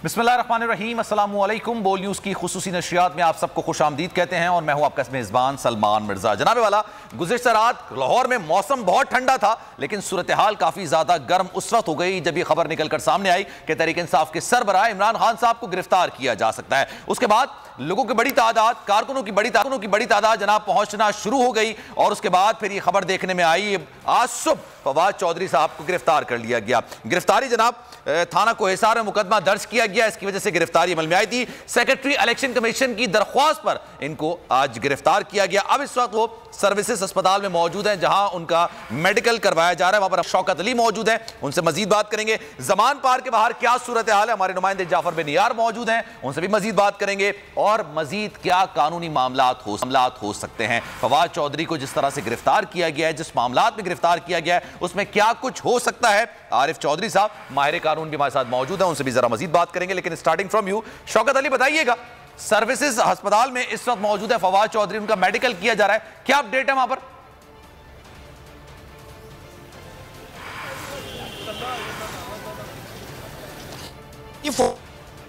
बिस्मिल्लाहिर्रहमानिर्रहीम, अस्सलामु अलैकुम। बोल न्यूज़ की खुसूसी नशरियात में आप सबको खुशामदीद कहते हैं और मैं हूं आपका मेज़बान सलमान मिर्जा। जनाबे वाला, गुज़िश्ता रात लाहौर में मौसम बहुत ठंडा था, लेकिन सूरत हाल काफ़ी ज़्यादा गर्म उस वक्त हो गई जब यह खबर निकलकर सामने आई कि तहरीक इंसाफ के सरबराह इमरान खान साहब को गिरफ्तार किया जा सकता है। उसके बाद लोगों की बड़ी तादाद, कारकुनों की बड़ी तादाद जनाब पहुंचना शुरू हो गई और उसके बाद फिर ये खबर देखने में आई, आज सुबह फवाद चौधरी साहब को गिरफ्तार कर लिया गया। गिरफ्तारी जनाब थाना कोहिसार में मुकदमा दर्ज किया गया, इसकी वजह से गिरफ्तारी अमल में आई थी। सेक्रेटरी इलेक्शन कमीशन की दरख्वास्त पर इनको आज गिरफ्तार किया गया। अब इस वक्त वो सर्विसेज अस्पताल में मौजूद हैं जहां उनका मेडिकल करवाया जा रहा है। वहां पर शौकत अली मौजूद हैं, उनसे मजीद बात करेंगे। जमान पार्क के बाहर क्या सूरत हाल है, हमारे नुमाइंदे जाफर बिन यार मौजूद हैं, उनसे भी मजीद बात करेंगे और मजीद क्या कानूनी मामलात हो सकते हैं। फवाद चौधरी को जिस तरह से गिरफ्तार किया गया है, जिस मामलात में गिरफ्तार किया गया है, उसमें क्या कुछ हो सकता है। आरिफ चौधरी साहब माहिर कानून भी हमारे साथ मौजूद हैं, उनसे भी जरा मजीद बात करेंगे। लेकिन starting from you, Shaukat Ali, बताइएगा, सर्विसेज अस्पताल में इस वक्त मौजूद है फवाद चौधरी, उनका मेडिकल किया जा रहा है, क्या अपडेट है वहां पर?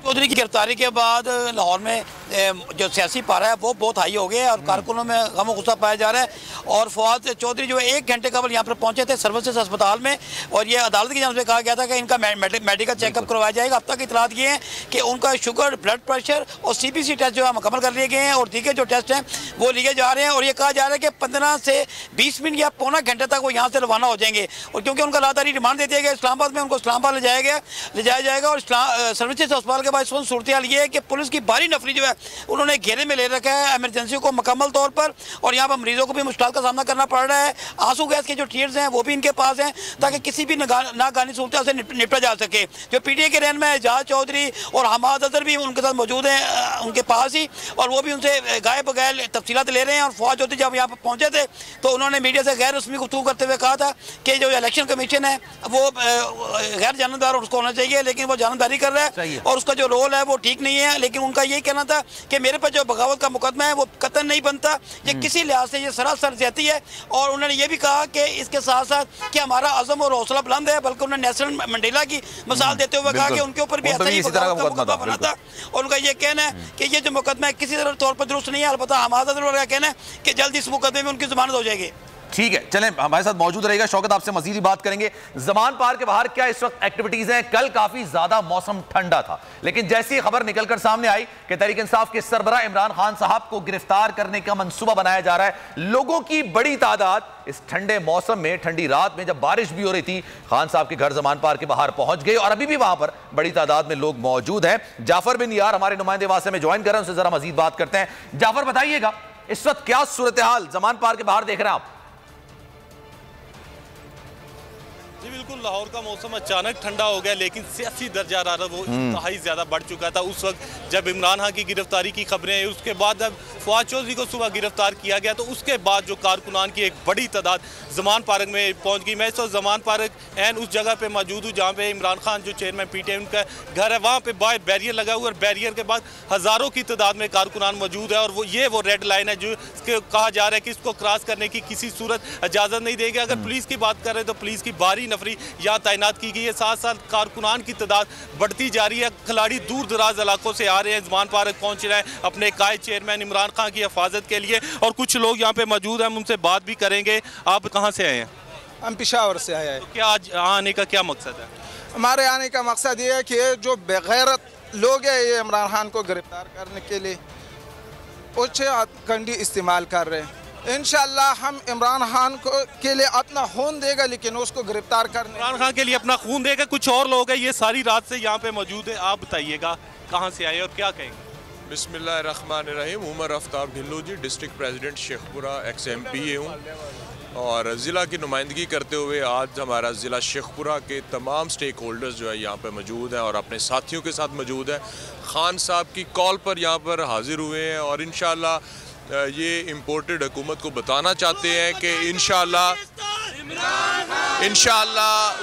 चौधरी की गिरफ्तारी के बाद लाहौर में जो सियासी पारा है वो बहुत हाई हो गया है और कारकुनों में गम गुस्सा पाया जा रहा है। और फवाद चौधरी जो 1 घंटे कबल यहाँ पर पहुंचे थे सर्विसेज अस्पताल में और ये अदालत की जानब से कहा गया था कि इनका मेडिकल चेकअप करवाया जाएगा। अब तक इतलात ये हैं कि उनका शुगर, ब्लड प्रेशर और CBC टेस्ट जो है मुकम्मल कर लिए गए हैं और दीगर जो टेस्ट हैं वो लिए जा रहे हैं। और ये कहा जा रहा है कि 15 से 20 मिनट या पौना घंटे तक वो यहाँ से रवाना हो जाएंगे। और क्योंकि उनका लगातार रिमांड दे दिया गया इस्लामाबाद में, उनको इस्लामाबाद ले जाया जाएगा। और सर्विसेज अस्पताल के बाद इस वक्त सूरत हाल ये है कि पुलिस की भारी नफरी जो है उन्होंने घेरे में ले रखा है इमरजेंसी को मुकम्मल तौर पर। और यहाँ पर मरीजों को भी मुश्किल का सामना करना पड़ रहा है। आंसू गैस के जो टीयर्स हैं वो भी इनके पास हैं ताकि किसी भी नागानी सूरत से निपटा जा सके। जो PTA के रहनुमा एजाज चौधरी और हमाद अजहर भी उनके साथ मौजूद हैं उनके पास ही, और वो भी उनसे गाय बगैर तफसीलात ले रहे हैं। और फवाद चौधरी जब यहाँ पर पहुँचे थे तो उन्होंने मीडिया से गैर रस्मी गुफ्तगू करते हुए कहा था कि जो इलेक्शन कमीशन है वो गैर जानबदार उसको होना चाहिए, लेकिन वो जानबदारी कर रहा है और उसका जो रोल है वो ठीक नहीं है। लेकिन उनका यही कहना था कि मेरे पर जो बगावत का मुकदमा है वो कतई नहीं बनता, ये किसी लिहाज से ये सरासर ज्यादती है। और उन्होंने ये भी कहा कि इसके साथ साथ कि हमारा अज़म और हौसला बुलंद है, बल्कि उन्होंने नेल्सन मंडेला की मिसाल देते हुए कहा कि उनके ऊपर भी ऐसा ही बगावत का मुकदमा बना था। और उनका ये कहना है कि ये जो मुकदमा है किसी तरह तौर पर दुरुस्त नहीं है। अलबत्ता हमाद अजहर का कहना है कि जल्द इस मुकदमे में उनकी जमानत हो जाएगी। ठीक है, चलें, हमारे साथ मौजूद रहेगा शौकत, आपसे मजीद बात करेंगे। जमान पार्क के बाहर क्या इस वक्त एक्टिविटीज हैं? कल काफी ज्यादा मौसम ठंडा था, लेकिन जैसी खबर निकलकर सामने आई कि तहरीक इंसाफ के सरबराह इमरान खान साहब को गिरफ्तार करने का मंसूबा बनाया जा रहा है, लोगों की बड़ी तादाद इस ठंडे मौसम में, ठंडी रात में जब बारिश भी हो रही थी, खान साहब के घर जमान पार्क के बाहर पहुंच गए और अभी भी वहां पर बड़ी तादाद में लोग मौजूद हैं। जाफर बिन यार हमारे नुमाइंदे वासे में ज्वाइन कर रहे हैं, उनसे जरा मजीद बात करते हैं। जाफर, बताइएगा, इस वक्त क्या सूरत हाल जमान पार्क के बाहर देख रहे हैं आप? जी बिल्कुल, लाहौर का मौसम अचानक ठंडा हो गया, लेकिन सियासी दर्जा हरारत वो इंतहाई ज़्यादा बढ़ चुका था उस वक्त जब इमरान खान की गिरफ्तारी की खबरें आई। उसके बाद जब फवाद चौधरी को सुबह गिरफ्तार किया गया तो उसके बाद जो कारकुनान की एक बड़ी तादाद जमान पार्क में पहुंच गई। मैं इस वक्त जमान पार्क एंड उस जगह पे मौजूद हूँ जहाँ पे इमरान खान जो चेयरमैन PTA उनका घर है, वहाँ पे बाहर बैरियर लगा हुआ है और बैरियर के बाद हज़ारों की तादाद में कारकुनान मौजूद है। और वो रेड लाइन है जो कहा जा रहा है कि इसको क्रॉस करने की किसी सूरत इजाज़त नहीं देगी। अगर पुलिस की बात करें तो पुलिस की भारी नफरी यहाँ तैनात की गई है, साथ साथ कारकुनान की तादाद बढ़ती जा रही है। खिलाड़ी दूर दराज इलाकों से आ रहे हैं, जमान पार्क पहुंच रहे हैं अपने कायद चेयरमैन इमरान खान की हिफाजत के लिए। और कुछ लोग यहाँ पे मौजूद हैं, हम उनसे बात भी करेंगे। आप कहाँ से आए हैं? हम पेशावर से आए हैं। तो क्या आज आने का क्या मकसद है? हमारे आने का मकसद ये है कि जो बेगैरत लोग हैं ये इमरान खान को गिरफ्तार करने के लिए उच्च कंडी इस्तेमाल कर रहे हैं। इंशाअल्लाह हम इमरान खान को के लिए अपना खून देगा, लेकिन उसको गिरफ्तार करने, इमरान खान के लिए अपना खून देगा। कुछ और लोग हैं, ये सारी रात से यहाँ पे मौजूद है। आप बताइएगा कहाँ से आए और क्या कहेंगे? बिस्मिल्लाहिर्रहमानिर्रहीम। उमर आफ्ताब ढिल्लो जी, डिस्ट्रिक्ट प्रेसिडेंट शेखपुरा XMP हूँ और ज़िला की नुमाइंदगी करते हुए आज हमारा ज़िला शेखपुरा के तमाम स्टेक होल्डर्स जो है यहाँ पर मौजूद हैं और अपने साथियों के साथ मौजूद हैं। खान साहब की कॉल पर यहाँ पर हाजिर हुए हैं और इंशाअल्लाह ये इम्पोर्टेड हुकूमत को बताना चाहते हैं कि इंशाअल्लाह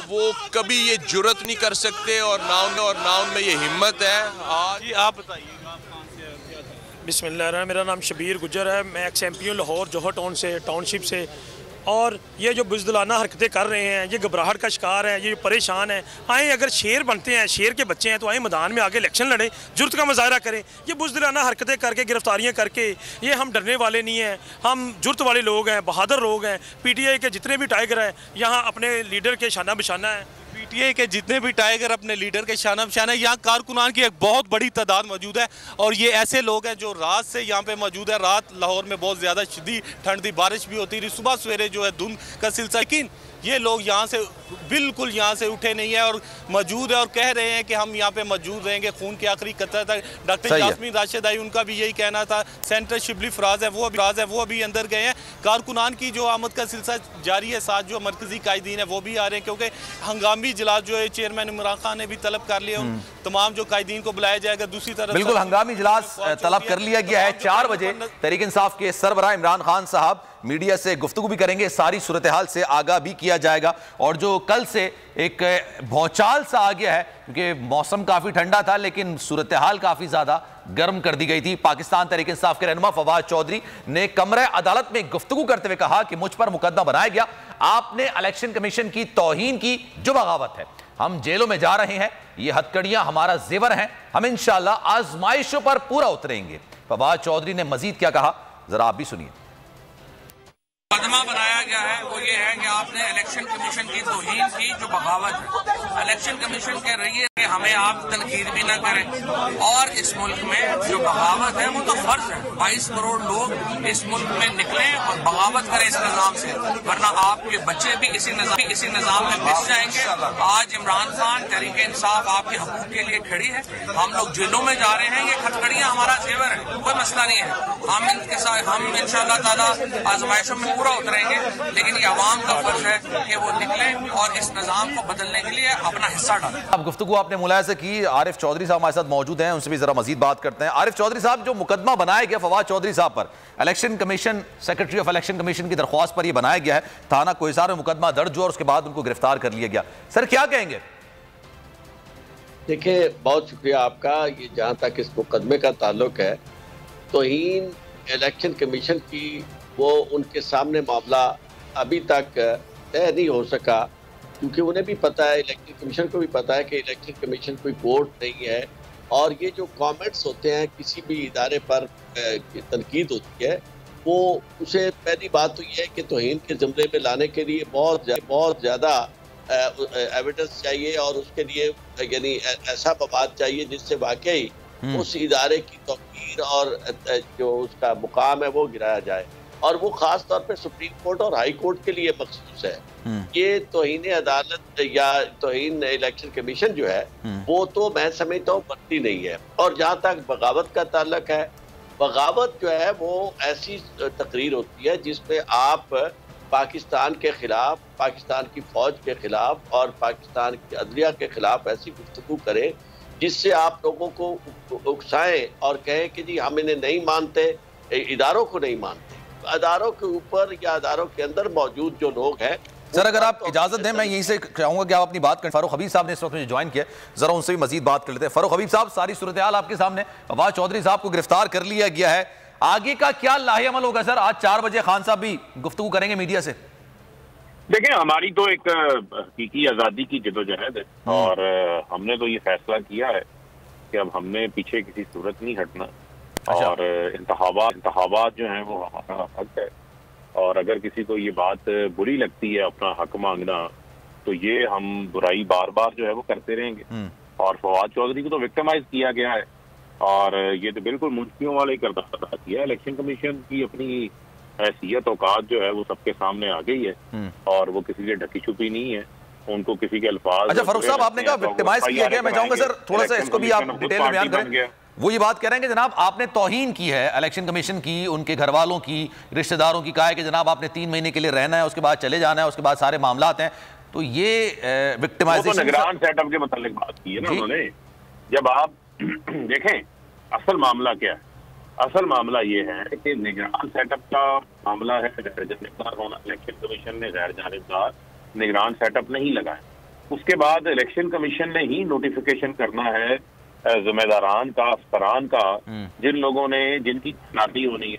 वो कभी ये जुर्रत नहीं कर सकते और ना उनमें ये हिम्मत है। आज आप बताइएगा कहाँ से? बिस्मिल्लाह, मेरा नाम शबीर गुजर है, मैं XMP हूँ लाहौर जौहर टाउनशिप से। और ये जो बुज़दिलाना हरकतें कर रहे हैं, ये घबराहट का शिकार है, ये परेशान है। आए अगर शेर बनते हैं, शेर के बच्चे हैं, तो आए मैदान में आगे इलेक्शन लड़ें, जुर्त का मुजाहरा करें। ये बुज़दिलाना हरकतें करके, गिरफ्तारियाँ करके, ये हम डरने वाले नहीं हैं, हम जुर्त वाले लोग हैं, बहादुर लोग हैं। PTI के जितने भी टाइगर हैं यहाँ अपने लीडर के शाना बिशाना है। PTI के जितने भी टाइगर अपने लीडर के शाना बशाना है। यहाँ कारकुनान की एक बहुत बड़ी तादाद मौजूद है और ये ऐसे लोग हैं जो रात से यहाँ पे मौजूद है। रात लाहौर में बहुत ज़्यादा शदीद ठंड थी, बारिश भी होती रही, सुबह सवेरे जो है धुंध का सिलसिला, लेकिन ये लोग यहाँ से बिल्कुल यहाँ से उठे नहीं है और मौजूद है और कह रहे हैं कि हम यहाँ पे मौजूद रहेंगे खून की आखिरी कतरा तक। डॉक्टर यास्मीन राशिद आई, उनका भी यही कहना था। सेंटर शिबली फराज है वो अभी अंदर गए हैं। कारकुनान की जो आमद का सिलसिला जारी है, साथ जो मरकजी कायदीन है वो भी आ रहे हैं, क्योंकि हंगामी इजलास जो है चेयरमैन इमरान खान ने भी तलब कर लिया, तमाम जो कायदीन को बुलाया जाएगा। दूसरी तरफ बिल्कुल हंगामी इजलास तलब कर लिया गया है। 4 बजे तहरीक इंसाफ के सरबराह इमरान खान साहब मीडिया से गुफ्तगू भी करेंगे, सारी सूरत हाल से आगाह भी किया जाएगा। और जो कल से एक भौचाल सा आ गया है, क्योंकि मौसम काफी ठंडा था लेकिन सूरत हाल काफी ज्यादा गर्म कर दी गई थी। पाकिस्तान तहरीक इंसाफ के रहनुमा फवाद चौधरी ने कमरे अदालत में गुफ्तगू करते हुए कहा कि मुझ पर मुकदमा बनाया गया, आपने इलेक्शन कमीशन की तौहीन की जो बगावत है, हम जेलों में जा रहे हैं, ये हथकड़ियां हमारा जेवर हैं, हम इंशाअल्लाह आजमाइशों पर पूरा उतरेंगे। फवाद चौधरी ने मजीद क्या कहा, जरा आप भी सुनिए। मुकदमा बनाया गया है वो ये है कि आपने इलेक्शन कमीशन की तौहीन की जो बगावत है। इलेक्शन कमीशन कह रही है कि हमें आप तनकीद भी ना करें, और इस मुल्क में जो बगावत है वो तो फर्ज है। 22 करोड़ लोग इस मुल्क में निकलें और बगावत करें इस निज़ाम से, वरना आपके बच्चे भी इसी निज़ाम में पिस जाएंगे। आज इमरान खान तहरीक इंसाफ आपके हकूक के लिए खड़ी है, हम लोग जेलों में जा रहे हैं, ये खटखड़ियां हमारा जेवर है, कोई मसला नहीं है। हम इनके साथ हम इंशाअल्लाह ताला आजमाइशों में पूरा उतरेंगे, लेकिन ये अवाम का फर्ज है कि वो निकलें और इस निज़ाम को बदलने के लिए अपना हिस्सा डालें। अब गुफ्तगू आपने मुलाहिज़ा की, आरिफ चौधरी साहब हमारे साथ मौजूद हैं, उनसे भी जरा मजीद बात करते हैं। आरिफ चौधरी साहब, जो मुकदमा बनाया गया फवाद चौधरी साहब पर, election commission, secretary of election commission की दरख्वास्त पर यह बनाया गया है, थाना कोहिसार में मुकदमा दर्ज हुआ और उसके बाद उनको गिरफ्तार कर लिया गया, सर क्या कहेंगे? देखिए, बहुत शुक्रिया आपका। ये जहाँ तक इस मुकदमे का ताल्लुक है, तौहीन इलेक्शन कमीशन की, वो उनके सामने मामला अभी तक तय नहीं हो सका, क्योंकि उन्हें भी पता है, इलेक्शन कमीशन को भी पता है कि इलेक्शन कमीशन कोई कोर्ट नहीं है, और ये जो कमेंट्स होते हैं किसी भी इदारे पर तनकीद होती है, वो उसे पहली बात तो ये है कि तौहीन के ज़ुमरे में लाने के लिए बहुत ज़्यादा एविडेंस चाहिए, और उसके लिए यानी ऐसा मवाद चाहिए जिससे वाकई उस इदारे की तौहीन और जो उसका मुकाम है वो गिराया जाए, और वो खास तौर पे सुप्रीम कोर्ट और हाई कोर्ट के लिए मखसूस है। ये तौहीन अदालत या तौहीन इलेक्शन कमीशन जो है वो तो मैं समझता हूँ बनती नहीं है। और जहाँ तक बगावत का ताल्लुक है, बगावत जो है वो ऐसी तकरीर होती है जिसमें आप पाकिस्तान के खिलाफ, पाकिस्तान की फौज के खिलाफ और पाकिस्तान की अदलिया के खिलाफ ऐसी गुफ्तगू करें जिससे आप लोगों को उकसाएं और कहें कि जी हम इन्हें नहीं मानते, इदारों को नहीं मानते। अदारों के ऊपर या अदारों के अंदर मौजूद जो लोग हैं। सर अगर आप इजाजत दें, मैं यहीं से चाहूंगा कि आप अपनी बात करें। फारूक हबीब साहब ने इस वक्त मुझे ज्वाइन किया, जरा उनसे भी मजीद बात कर लेते हैं। फारूक हबीब साहब, सारी सूरत हाल आपके सामने, फवाद चौधरी साहब को गिरफ्तार कर लिया गया है, आगे का क्या लाहे अमल होगा सर? आज 4 बजे खान साहब भी गुफ्तगू करेंगे मीडिया से। देखें, हमारी तो एक हकीकी आज़ादी की जदोजहद है, और हमने तो ये फैसला किया है कि अब हमने पीछे किसी सूरत नहीं हटना। और इंतखाबात जो हैं वो हमारा हक है, और अगर किसी को ये बात बुरी लगती है अपना हक मांगना, तो ये हम बुराई बार बार जो है वो करते रहेंगे। और फवाद चौधरी को तो विक्टिमाइज किया गया है, और ये तो बिल्कुल मुंशियों वाले किरदार अदा किया। इलेक्शन कमीशन की अपनी हैसियत औकात जो है वो सबके सामने आ गई है, और वो किसी की ढकी छुपी नहीं है, उनको किसी के अल्फाज। अच्छा फारूक साहब, आपने कहा विक्टिमाइज किया गया, मैं चाहूंगा सर थोड़ा सा इसको भी आप डिटेल में बयान करें। वो ये बात कह रहे हैं कि जनाब आपने तौहीन की है इलेक्शन कमीशन की, उनके घर वालों की, रिश्तेदारों की, कहा है कि जनाब आपने 3 महीने के लिए रहना है, उसके बाद चले जाना है, उसके बाद सारे मामला हैं। तो ये विक्टिमाइजेशन, निगरान सेटअप के मतलब बात की है ना उन्होंने। जब आप देखें असल मामला क्या है, असल मामला ये है कि निगरान सेटअप का मामला है, गैर जानिबदार होना। इलेक्शन कमीशन ने गैर जानिबदार निगरान सेटअप नहीं लगाया, उसके बाद इलेक्शन कमीशन ने ही नोटिफिकेशन करना है जिम्मेदारान का, अफसरान का, जिन लोगों ने, जिनकी तैनाती होनी है।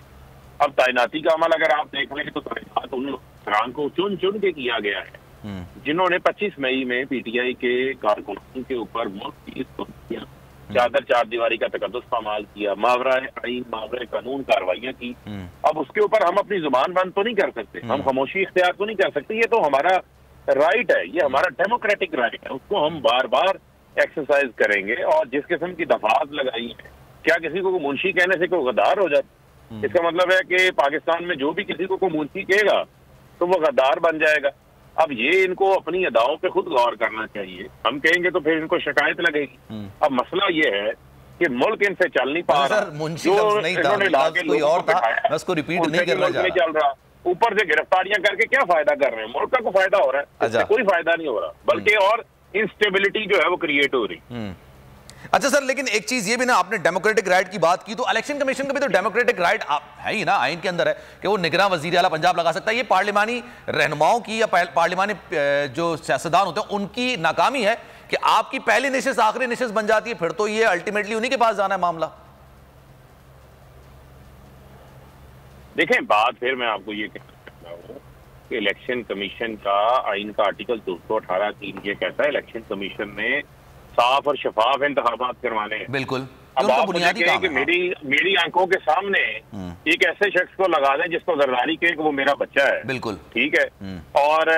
अब तैनाती का अमल अगर आप देख लें तो तैनात उन अफसरान को चुन चुन के किया गया है, जिन्होंने 25 मई में पीटीआई के कारकुनों के ऊपर मुल्क की चादर चार दीवारी का तकद्दुस पामाल किया, मावरा आईन मावरा कानून कार्रवाइयां की। अब उसके ऊपर हम अपनी जुबान बंद तो नहीं कर सकते, हम खामोशी इख्तियार तो नहीं कर सकते, ये तो हमारा राइट है, ये हमारा डेमोक्रेटिक राइट है, उसको हम बार बार एक्सरसाइज करेंगे। और जिस किस्म की दफात लगाई है, क्या किसी को मुंशी कहने से कोई गद्दार हो जाता? इसका मतलब है कि पाकिस्तान में जो भी किसी को मुंशी कहेगा तो वो गद्दार बन जाएगा। अब ये इनको अपनी अदाओं पे खुद गौर करना चाहिए, हम कहेंगे तो फिर इनको शिकायत लगेगी। अब मसला ये है कि मुल्क इनसे चल नहीं पा रहा, कोई और था, मैं उसको रिपीट नहीं करना चाह रहा। चल रहा, ऊपर से गिरफ्तारियां करके क्या फायदा कर रहे हैं? मुल्क का फायदा हो रहा है, इससे कोई फायदा नहीं हो रहा, बल्कि और इंस्टेबिलिटी जो है वो क्रिएट हो रही। अच्छा सर, लेकिन एक चीज ये भी ना, आपने डेमोक्रेटिक राइट की बात की, तो इलेक्शन कमीशन का भी तो डेमोक्रेटिक राइट है ही ना, आइन के अंदर है कि वो निगरान वजीर आला पंजाब लगा सकता है। ये पार्लिमानी रहनुमाओं की या पार्लिमानी जो सियासतदान होते हैं उनकी नाकामी है कि आपकी पहली निशिस्त आखिरी निशिस्त बन जाती है, फिर तो ये अल्टीमेटली उन्हीं के पास जाना है मामला। देखें, बात फिर मैं आपको ये कहना चाहता हूँ कि इलेक्शन कमीशन का आइन का आर्टिकल 218(3) ये कहता है इलेक्शन कमीशन ने साफ और शफाफ इंतखाबात करवाने हैं। बिल्कुल। अब आप मुझे कहें कि मेरी आंखों के सामने एक ऐसे शख्स को लगा दें जिसको जरदारी कहे कि वो मेरा बच्चा है, बिल्कुल ठीक है, और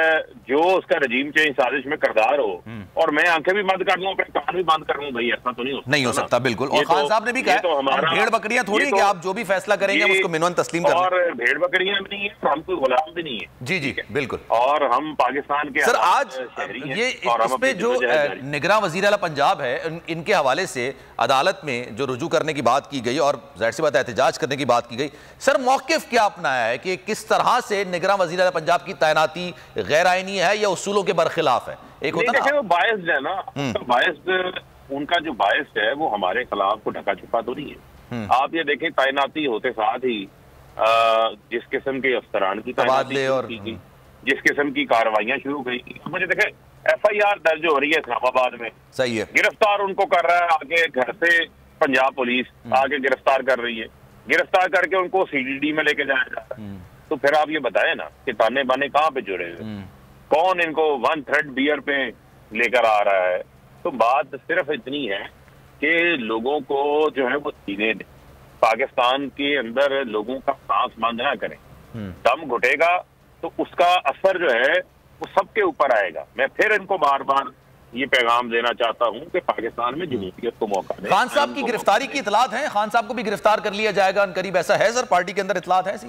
जो उसका रजीम चेंज साजिश में किरदार हो, और मैं आंखें भी बंद कर दूं, अपने कान भी बंद कर दूं, भाई ऐसा तो नहीं हो सकता। बिल्कुल। और खान साहब ने भी कहा हम भेड़ बकरियां थोड़ी है कि आप जो भी फैसला करेंगे हम उसको मिनवन तस्लीम करें, और भेड़ बकरियां भी नहीं है, हम कोई गुलाम भी नहीं है। जी जी बिल्कुल। और हम पाकिस्तान के सर आज ये इस पे जो निगरान वजीर आला पंजाब है, इनके हवाले से अदालत में जो रुजू करने की बात की गई और जाहिर सी बात है एहतजाज करने की बात की गई, सर मौकिफ क्या अपनाया है कि किस तरह से निगरान वजीर आला पंजाब की तैनाती गैर आईनी है या उसूलों के बरखिलाफ है? एक होता है वो बायस्ड है ना, बायस्ड, उनका जो बायस्ड है वो हमारे खिलाफ को ढका छुपा तो नहीं है। आप ये देखें, तैनाती होते साथ ही जिस किस्म के अफसरान की तैनाती और जिस किस्म की कार्रवाइयां शुरू गई, मुझे देखे FIR दर्ज हो रही है इस्लामाबाद में, सही है, गिरफ्तार उनको कर रहा है, आगे घर से पंजाब पुलिस आगे गिरफ्तार कर रही है, गिरफ्तार करके उनको CDD में लेके जाया जा रहा है। तो फिर आप ये बताएं ना कि ताने बाने कहाँ पे जुड़े हुए, कौन इनको 1 थ्रेड बियर पे लेकर आ रहा है? तो बात सिर्फ इतनी है कि लोगों को जो है वो सीने दें, पाकिस्तान के अंदर लोगों का सांस बंद ना करें, दम घुटेगा तो उसका असर जो है वो सबके ऊपर आएगा। मैं फिर इनको बार बार ये पैगाम देना चाहता हूं कि पाकिस्तान में जमहूरियत को मौका दें। खान साहब की गिरफ्तारी की इतलात है, खान साहब को भी गिरफ्तार कर लिया जाएगा करीब, ऐसा है सर? पार्टी के अंदर इतलात है ऐसी?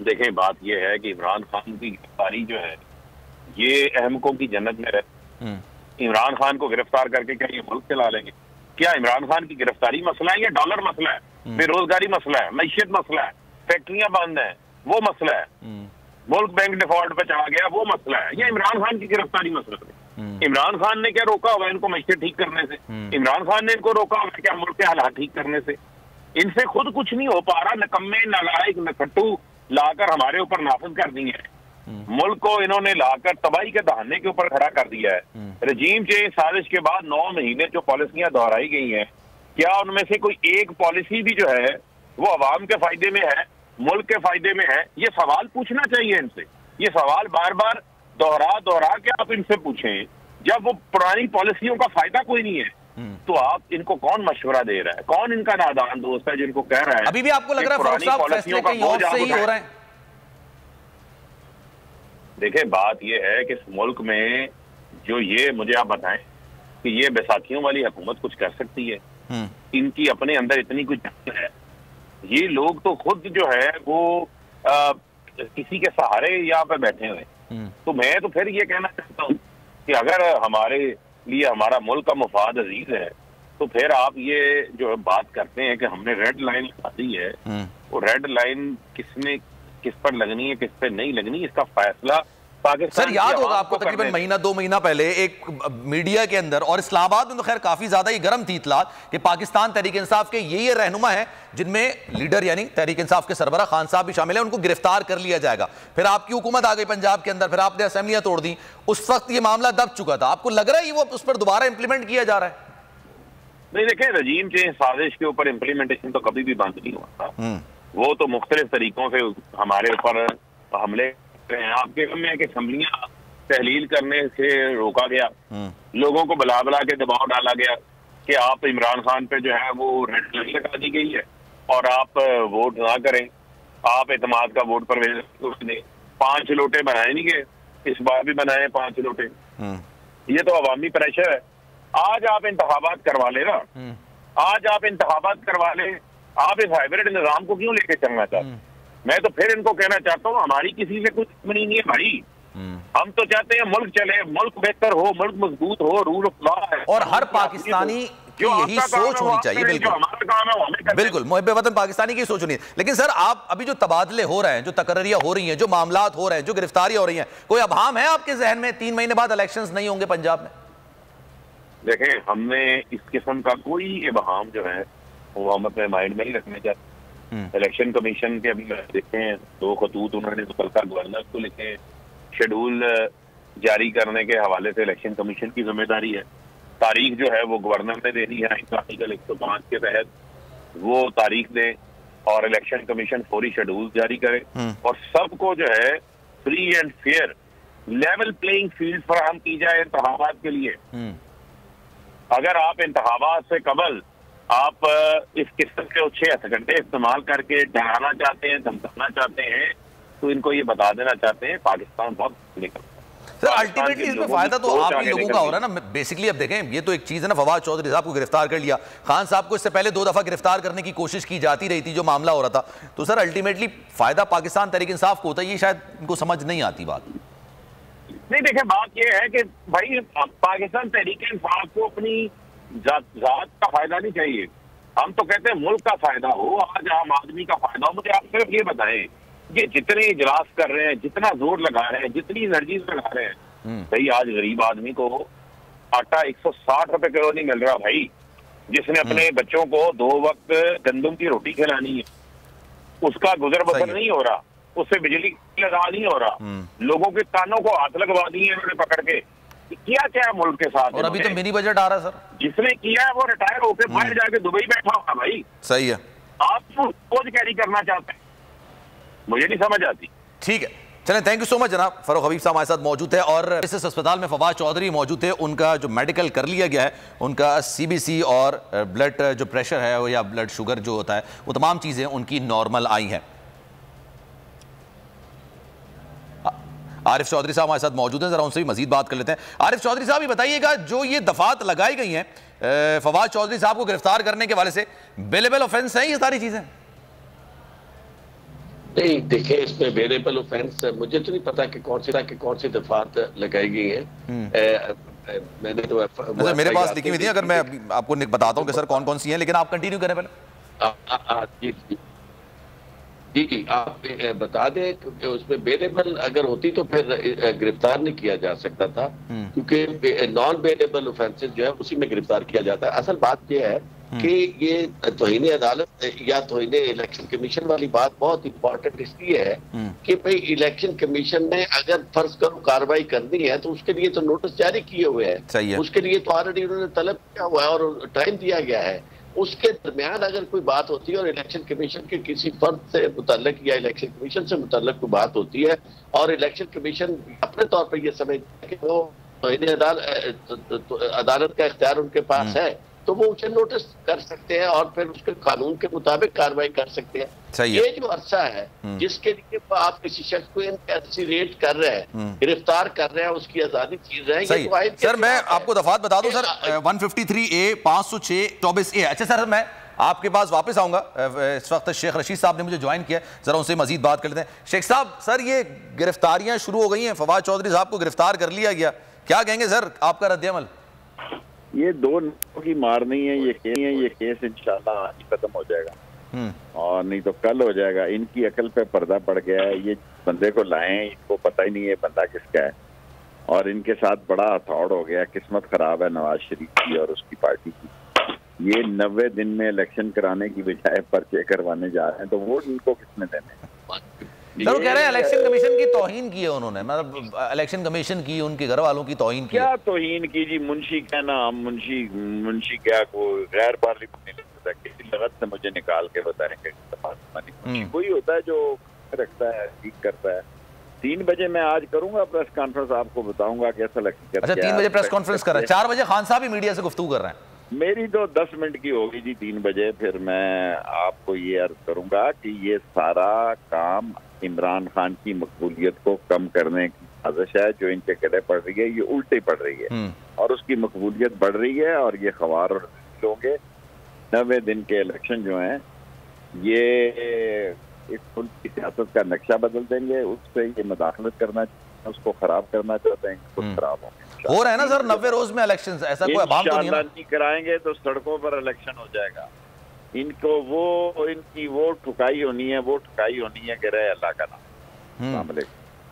देखें, बात यह है कि इमरान खान की गिरफ्तारी जो है ये अहमकों की जन्नत में रहे। इमरान खान को गिरफ्तार करके क्या ये मुल्क चला लेंगे? क्या इमरान खान की गिरफ्तारी मसला है या डॉलर मसला है, बेरोजगारी मसला है, मैशियत मसला है, फैक्ट्रियां बंद है वो मसला है, मुल्क बैंक डिफॉल्ट पे चला गया वो मसला है, या इमरान खान की गिरफ्तारी मसला है? इमरान खान ने क्या रोका हुआ इनको मैशियत ठीक करने से? इमरान खान ने इनको रोका हुआ क्या मुल्क के हालात ठीक करने से? इनसे खुद कुछ नहीं हो पा रहा, नकम्मे नालायक नखट्टू लाकर हमारे ऊपर नाफिज कर दिए हैं, मुल्क को इन्होंने लाकर तबाही के दहाने के ऊपर खड़ा कर दिया है। रजीम चेंज साजिश के बाद 9 महीने जो पॉलिसियां दोहराई गई हैं, क्या उनमें से कोई एक पॉलिसी भी जो है वो अवाम के फायदे में है, मुल्क के फायदे में है? ये सवाल पूछना चाहिए इनसे, ये सवाल बार बार दोहरा के आप इनसे पूछें। जब वो पुरानी पॉलिसियों का फायदा कोई नहीं है तो आप इनको कौन मशवरा दे रहा है? कौन इनका नादान दोस्त है जिनको कह रहा है? अभी भी आपको लग रहा है पॉलिसियों का बोझ आप उठाएं? हो रहा है? देखिए, बात ये है कि इस मुल्क में जो ये मुझे आप बताएं कि ये बैसाखियों वाली हुकूमत कुछ कर सकती है? इनकी अपने अंदर इतनी कुछ है? ये लोग तो खुद जो है वो किसी के सहारे यहाँ पे बैठे हुए। तो मैं तो फिर ये कहना चाहता हूँ कि अगर हमारे लिए हमारा मुल्क का मुफाद अजीज है तो फिर आप ये जो बात करते हैं कि हमने रेड लाइन लगा दी है, वो रेड लाइन किस पर लगनी है किस पर नहीं लगनी, इसका फैसला पाकिस्तान। सर याद होगा आपको तकरीबन महीना 2 महीना पहले एक मीडिया के अंदर और इस्लामाबाद में तो खैर काफी ज्यादा ही गर्म थी इतलात कि पाकिस्तान तहरीक इंसाफ के ये रहनुमा है जिनमें लीडर यानी तहरीक इंसाफ के सरबराह खान साहब भी शामिल है, उनको गिरफ्तार कर लिया जाएगा। फिर आपकी हुकूमत आ गई पंजाब के अंदर, फिर आपने असेंबलियां तोड़ दी, उस वक्त ये मामला दब चुका था। आपको लग रहा है वो उस पर दोबारा इंप्लीमेंट किया जा रहा है? नहीं, देखें, रजीम चेंज साजिश के ऊपर इम्प्लीमेंटेशन तो कभी भी बंद नहीं हुआ था, वो तो मुख्तलिफ तरीकों से हमारे ऊपर हमले रहे हैं। आपके गम में है कि असम्बलियां तहलील करने से रोका गया, लोगों को बुला बुला के दबाव डाला गया कि आप इमरान खान पे जो है वो रेड लाइन लगा दी गई है और आप वोट ना करें, आप एतमाद का वोट परवेज दें। 5 लोटे बनाए नहीं गए, इस बार भी बनाए 5 लोटे। ये तो अवामी प्रेशर है। आज आप इंतखाबात करवा ले ना, आज आप इंतखाबात करवा ले, आप इस हाइब्रिड निजाम को क्यों लेके चलना चाहते? मैं तो फिर इनको कहना चाहता हूँ, हमारी किसी से कुछ दुश्मनी नहीं है भाई। हम तो चाहते हैं मुल्क चले, मुल्क बेहतर हो, मुल्क मजबूत हो, रूल ऑफ लॉ है और हर पाकिस्तानी की यही सोच होनी चाहिए। बिल्कुल हमारा काम है हमें बिल्कुल, मुहब्बे वतन पाकिस्तानी की सोच होनी है। लेकिन सर आप अभी जो तबादले हो रहे हैं, जो तकर्रियां हो रही हैं, जो मामलात हो रहे हैं, जो गिरफ्तारियां हो रही हैं, कोई अभाम है आपके जहन में 3 महीने बाद इलेक्शंस नहीं होंगे पंजाब में? देखें, हमने इस किस्म का कोई इबहाम जो है वो हम अपने माइंड में ही रखने चाहते। इलेक्शन कमीशन के अभी देखें 2 खतूत उन्होंने मुतल्लिका गवर्नर को लिखे। शेड्यूल जारी करने के हवाले से इलेक्शन कमीशन की जिम्मेदारी है। तारीख जो है वो गवर्नर ने देनी है, आर्टिकल 105 के तहत वो तारीख दे और इलेक्शन कमीशन फौरी शेड्यूल जारी करे और सबको जो है free and fair level playing field फराहम की जाए इंतखाबात के लिए। अगर आप इंतखाबात से कबल आप इस किस्म के 6 हथकंडे इस्तेमाल करके डराना चाहते हैं, धमकाना चाहते हैं, तो इनको ये बता देना चाहते हैं पाकिस्तान बहुत निकल। सर अल्टीमेटली इसमें फायदा तो आप ही लोगों का हो रहा है ना। बेसिकली अब देखें, ये तो एक चीज है ना, फवाद चौधरी साहब को गिरफ्तार कर लिया, खान साहब को इससे पहले 2 दफा गिरफ्तार करने की कोशिश की जाती रही थी जो मामला हो रहा था। तो सर अल्टीमेटली फायदा पाकिस्तान तहरीक इंसाफ को होता है, ये शायद इनको समझ नहीं आती बात। नहीं देखें, बात यह है कि भाई पाकिस्तान तहरीक इंसाफ को अपनी जात का फायदा नहीं चाहिए। हम तो कहते हैं मुल्क का फायदा हो, आज आम आदमी का फायदा हो। मुझे आप सिर्फ ये बताएं, ये जितने इजलास कर रहे हैं, जितना जोर लगा रहे हैं, जितनी एनर्जीज लगा रहे हैं, भाई आज गरीब आदमी को आटा 160 रुपए किलो नहीं मिल रहा भाई, जिसने अपने बच्चों को 2 वक्त गंदम की रोटी खिलानी है, उसका गुजर बसर नहीं हो रहा, उससे बिजली लगा नहीं हो रहा, लोगों के कानों को हाथ लगवा दिए उन्होंने पकड़ के। किया क्या मुल्क के साथ? और अभी तो मिनी बजट आ रहा है सर। जिसने किया है वो रिटायर होकर बाहर जाके दुबई बैठा होगा भाई। सही है, आप बोझ कैरी करना चाहते हैं, मुझे नहीं समझ आती। ठीक है, चलें, थैंक यू सो मच जनाब। फरूख हबीब साहब हमारे साथ मौजूद है और इस अस्पताल में फवाद चौधरी मौजूद थे। उनका जो मेडिकल कर लिया गया है, उनका CBC और ब्लड जो प्रेशर है या ब्लड शुगर जो होता है, वो तमाम चीज़ें उनकी नॉर्मल आई हैं। आरिफ चौधरी साहब हमारे साथ मौजूद हैं, जरा उनसे भी मजीद बात कर लेते हैं। आरिफ चौधरी साहब, ये बताइएगा, जो ये दफात लगाई गई हैं फवाद चौधरी साहब को गिरफ्तार करने के वाले से, बेलेबल ऑफेंस है ये सारी चीजें? नहीं, देखिए इसमें वेरिएबल ऑफेंस मुझे तो नहीं पता कि कौन सी दफात लगाई गई है। मैंने तो मेरे पास लिखी हुई थी, अगर मैं आपको बताता हूँ कि सर कौन कौन सी हैं, लेकिन आप कंटिन्यू करें पहले। जी, आप बता दें कि उसमें वेरिएबल अगर होती तो फिर गिरफ्तार नहीं किया जा सकता था, क्योंकि नॉन वेरिएबल ऑफेंसेस जो है उसी में गिरफ्तार किया जाता है। असल बात यह है कि ये तौहीन अदालत या तौहीन इलेक्शन कमीशन वाली बात बहुत इंपॉर्टेंट इसलिए है कि भाई इलेक्शन कमीशन ने अगर फर्ज करो कार्रवाई करनी है तो उसके लिए तो नोटिस जारी किए हुए हैं, उसके लिए तो ऑलरेडी उन्होंने तलब किया हुआ है और टाइम दिया गया है। उसके दरमियान अगर कोई बात होती है और इलेक्शन कमीशन के किसी फर्द से मुतल्लिक या इलेक्शन कमीशन से मुतल्लिक कोई बात होती है और इलेक्शन कमीशन अपने तौर पर यह समझता है कि वो अदालत का इख्तियार उनके पास है, तो वो उसे नोटिस कर सकते हैं और फिर उसके कानून के मुताबिक कार्रवाई कर सकते हैं। ये जो अरसा है जिसके लिए आप किसी शख्स को इनकार्सिरेट कर रहे हैं, गिरफ्तार कर रहे हैं, उसकी आजादी छीन रहे हैं। सर मैं आपको दफात बता दूं सर, 153A 506 24A। अच्छा सर, मैं आपके पास वापस आऊंगा। इस वक्त शेख रशीद साहब ने मुझे ज्वाइन किया, जरा उनसे मजीद बात कर लेते हैं। शेख साहब, सर ये गिरफ्तारियां शुरू हो गई हैं, फवाद चौधरी साहब को गिरफ्तार कर लिया गया, क्या कहेंगे सर आपका रद्द-ए-अमल? ये 2 लोगों की मार नहीं है, ये केस इंशाल्लाह आज ही खत्म हो जाएगा और नहीं तो कल हो जाएगा। इनकी अकल पे पर्दा पड़ गया है, ये बंदे को लाए, इनको पता ही नहीं है बंदा किसका है और इनके साथ बड़ा हथौड़ हो गया। किस्मत खराब है नवाज शरीफ की और उसकी पार्टी की। ये 90 दिन में इलेक्शन कराने की बजाय पर्चे करवाने जा रहे हैं, तो वोट इनको किसने देने? सर वो कह रहे हैं इलेक्शन कमीशन की तौहीन की है उन्होंने, मतलब इलेक्शन कमीशन की, उनके घर वालों की तौहीन की। क्या तौहीन की जी? मुंशी कहना, हम मुंशी क्या को गैर पार्लियामेंट नहीं लगता, किसी लगत से मुझे निकाल के बताएंगे। मुंशी वही होता है जो रखता है, ठीक करता है, 3 बजे मैं आज करूंगा प्रेस कॉन्फ्रेंस, आपको बताऊंगा कि असल हकीकत। अच्छा, 3 बजे प्रेस कॉन्फ्रेंस कर रहे हैं, 4 बजे खान साहब ही मीडिया से गुफ्तगू कर रहे हैं। मेरी तो 10 मिनट की होगी जी 3 बजे। फिर मैं आपको ये अर्ज करूंगा कि ये सारा काम इमरान खान की मकबूलियत को कम करने की साजिश है जो इनके गले पड़ रही है, ये उल्टी पड़ रही है और उसकी मकबूलियत बढ़ रही है। और ये खवार और होंगे 90 दिन के इलेक्शन जो हैं ये इस मुल्क की सियासत का नक्शा बदल देंगे। उससे ये मदाखलत करना, उसको खराब करना चाहते हैं, खुद खराब होंगे। हो रहा है ना सर 90 रोज में इलेक्शन, ऐसा कोई अभाव तो नहीं है? नहीं कराएंगे तो सड़कों पर इलेक्शन हो जाएगा। इनको इनकी वो ठुकाई होनी है, वो ठुकाई होनी है कि रहे अल्लाह का नाम।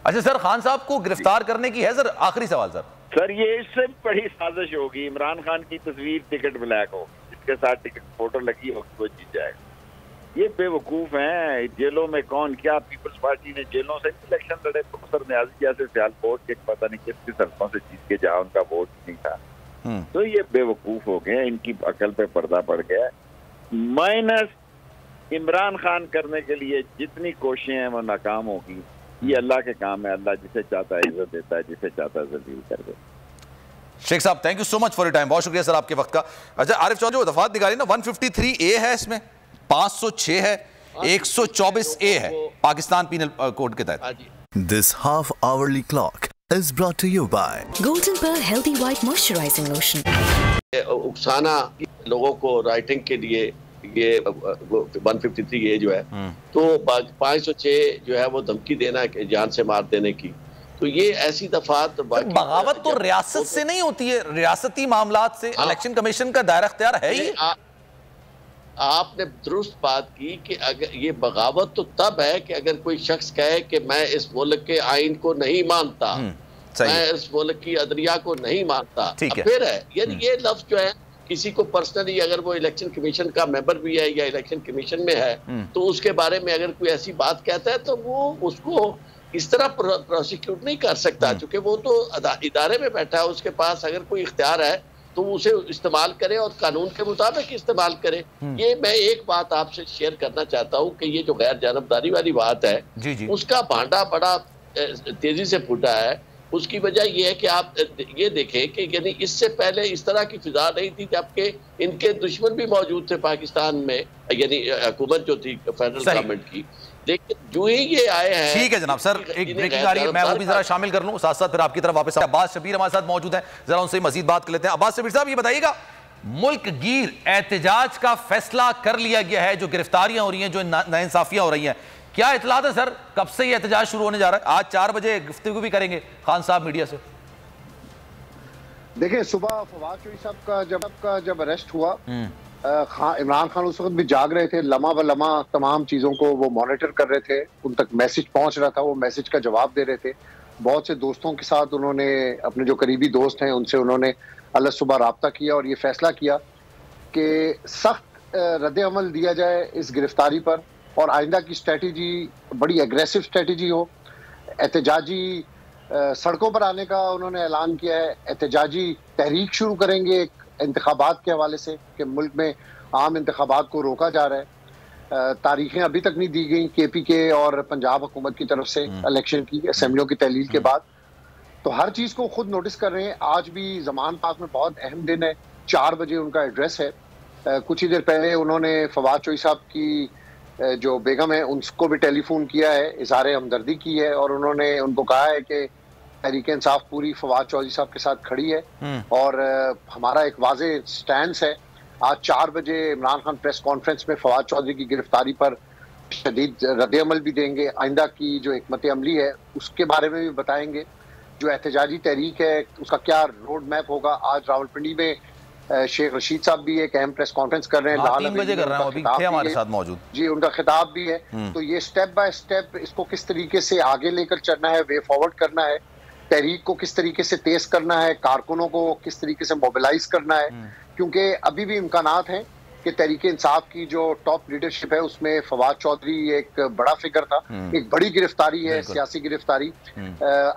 अच्छा सर, खान साहब को गिरफ्तार करने की है सर, आखिरी सवाल सर, ये इससे बड़ी साजिश होगी। इमरान खान की तस्वीर टिकट ब्लैक होगी, जिसके साथ टिकट फोटो लगी होगी वो जीत जाएगा। ये बेवकूफ हैं। जेलों में कौन क्या, पीपल्स पार्टी ने जेलों से इलेक्शन लड़े, प्रोफेसर न्याजी जैसे सियालकोट के पता नहीं किस सड़कों से जीत के जहाँ उनका वोट नहीं था। तो ये बेवकूफ हो गए, इनकी अकल पे पर्दा पड़ गया। माइनस इमरान खान करने के लिए जितनी कोशिशें हैं वो नाकाम होगी। ये अल्लाह के काम है, अल्लाह जिसे चाहता है इज्जत देता है, जिसे चाहता है जलील कर देता। शेख साहब thank you so much for your time, बहुत शुक्रिया सर आपके वक्त का। अच्छा आरिफ चौधरी, जो दफात निकाली ना 153A है, इसमें 506 है, 124A है पाकिस्तान पीनल कोड के तहत। This half hourly clock is brought to you by Golden Pearl Healthy White Moisturizing Lotion। उकसाना लोगों को राइटिंग के लिए ये 153A जो है, तो 506 जो है वो धमकी देना है जान से मार देने की। तो ये ऐसी दफात बगावत तो रियासत से नहीं होती है, रियासती मामलात से। इलेक्शन कमीशन का दायरा इख्तियार है ही। आपने दुरुस्त बात की कि अगर ये बगावत तो तब है कि अगर कोई शख्स कहे कि मैं इस मुल्क के आइन को नहीं मानता, मैं इस मुल्क की अदलिया को नहीं मानता, फिर है। यानी ये लफ्ज जो है किसी को पर्सनली, अगर वो इलेक्शन कमीशन का मेंबर भी है या इलेक्शन कमीशन में है, तो उसके बारे में अगर कोई ऐसी बात कहता है तो वो उसको इस तरह प्रोसिक्यूट नहीं कर सकता, क्योंकि वो तो इदारे में बैठा है। उसके पास अगर कोई इख्तियार है तो उसे इस्तेमाल करे और कानून के मुताबिक इस्तेमाल करे। ये मैं एक बात आपसे शेयर करना चाहता हूँ कि ये जो गैर जानबदारी वाली बात है, उसका भांडा बड़ा तेजी से फूटा है। उसकी वजह यह है कि आप ये देखें कि यानी इससे पहले इस तरह की फिजा नहीं थी, जबकि इनके दुश्मन भी मौजूद थे पाकिस्तान में, यानी हुकूमत जो थी फेडरल गवर्नमेंट की। लेकिन जो ही ये आए हैं। ठीक है जनाब, सर एक ब्रेकिंग आ रही है, मैं वो भी जरा शामिल कर लूं, साथ साथ फिर आपकी तरफ वापस। अब्बास शबीर हमारे साथ मौजूद हैं, जरा उनसे मजीद बात कर लेते हैं। अब्बास शबीर साहब, ये बताइएगा, मुल्क गिर एहतजाज का फैसला कर लिया गया है, जो गिरफ्तारियां हो रही हैं, जो नाइंसाफियां हो रही हैं, क्या इतलात है सर? कब से ये एहतजाज शुरू होने जा रहा है? आज 4 बजे गुफ्तगू भी करेंगे खान साहब मीडिया से। देखिए, सुबह फवाद चौधरी साहब का जब अरेस्ट हुआ, इमरान खान उस वक्त भी जाग रहे थे, लम्हा ब लम्हा तमाम चीज़ों को वो मॉनिटर कर रहे थे, उन तक मैसेज पहुंच रहा था, वो मैसेज का जवाब दे रहे थे। बहुत से दोस्तों के साथ उन्होंने, अपने जो करीबी दोस्त हैं उनसे उन्होंने अलग सुबह रब्ता किया और ये फैसला किया कि सख्त रद्द अमल दिया जाए इस गिरफ्तारी पर और आइंदा की स्ट्रेटजी बड़ी एग्रेसिव स्ट्रेटजी हो। एहतजाजी सड़कों पर आने का उन्होंने ऐलान किया है। एहतजाजी तहरीक शुरू करेंगे इंतखाबात के हवाले से कि मुल्क में आम इंतखाबात को रोका जा रहा है। तारीखें अभी तक नहीं दी गई KPK और पंजाब हुकूमत की तरफ से इलेक्शन की, असेंबलियों की तहलील के बाद। तो हर चीज़ को खुद नोटिस कर रहे हैं। आज भी ज़मान पाक में बहुत अहम दिन है, 4 बजे उनका एड्रेस है। कुछ ही देर पहले उन्होंने फवाद चौधरी साहब की जो बेगम है उनको भी टेलीफोन किया है, इज़हार हमदर्दी की है और उन्होंने उनको कहा है कि तहरीक इंसाफ पूरी फवाद चौधरी साहब के साथ खड़ी है और हमारा एक वाज़े स्टैंड है। आज 4 बजे इमरान खान प्रेस कॉन्फ्रेंस में फवाद चौधरी की गिरफ्तारी पर शदीद रद्द-ए-अमल भी देंगे। आइंदा की जो हिकमत अमली है उसके बारे में भी बताएंगे। जो एहतजाजी तहरीक है उसका क्या रोड मैप होगा। आज रावलपिंडी में शेख रशीद साहब भी एक अहम प्रेस कॉन्फ्रेंस कर रहे हैं, 3 बजे कर रहे हैं, अभी थे हमारे साथ मौजूद जी, उनका खिताब भी है। तो ये स्टेप बाय स्टेप इसको किस तरीके से आगे लेकर चलना है, वे फॉरवर्ड करना है, तहरीक को किस तरीके से तेज करना है, कारकुनों को किस तरीके से मोबिलाइज करना है, क्योंकि अभी भी इम्कानात हैं कि तहरीक इंसाफ की जो टॉप लीडरशिप है उसमें फवाद चौधरी एक बड़ा फिगर था। एक बड़ी गिरफ्तारी है, सियासी गिरफ्तारी।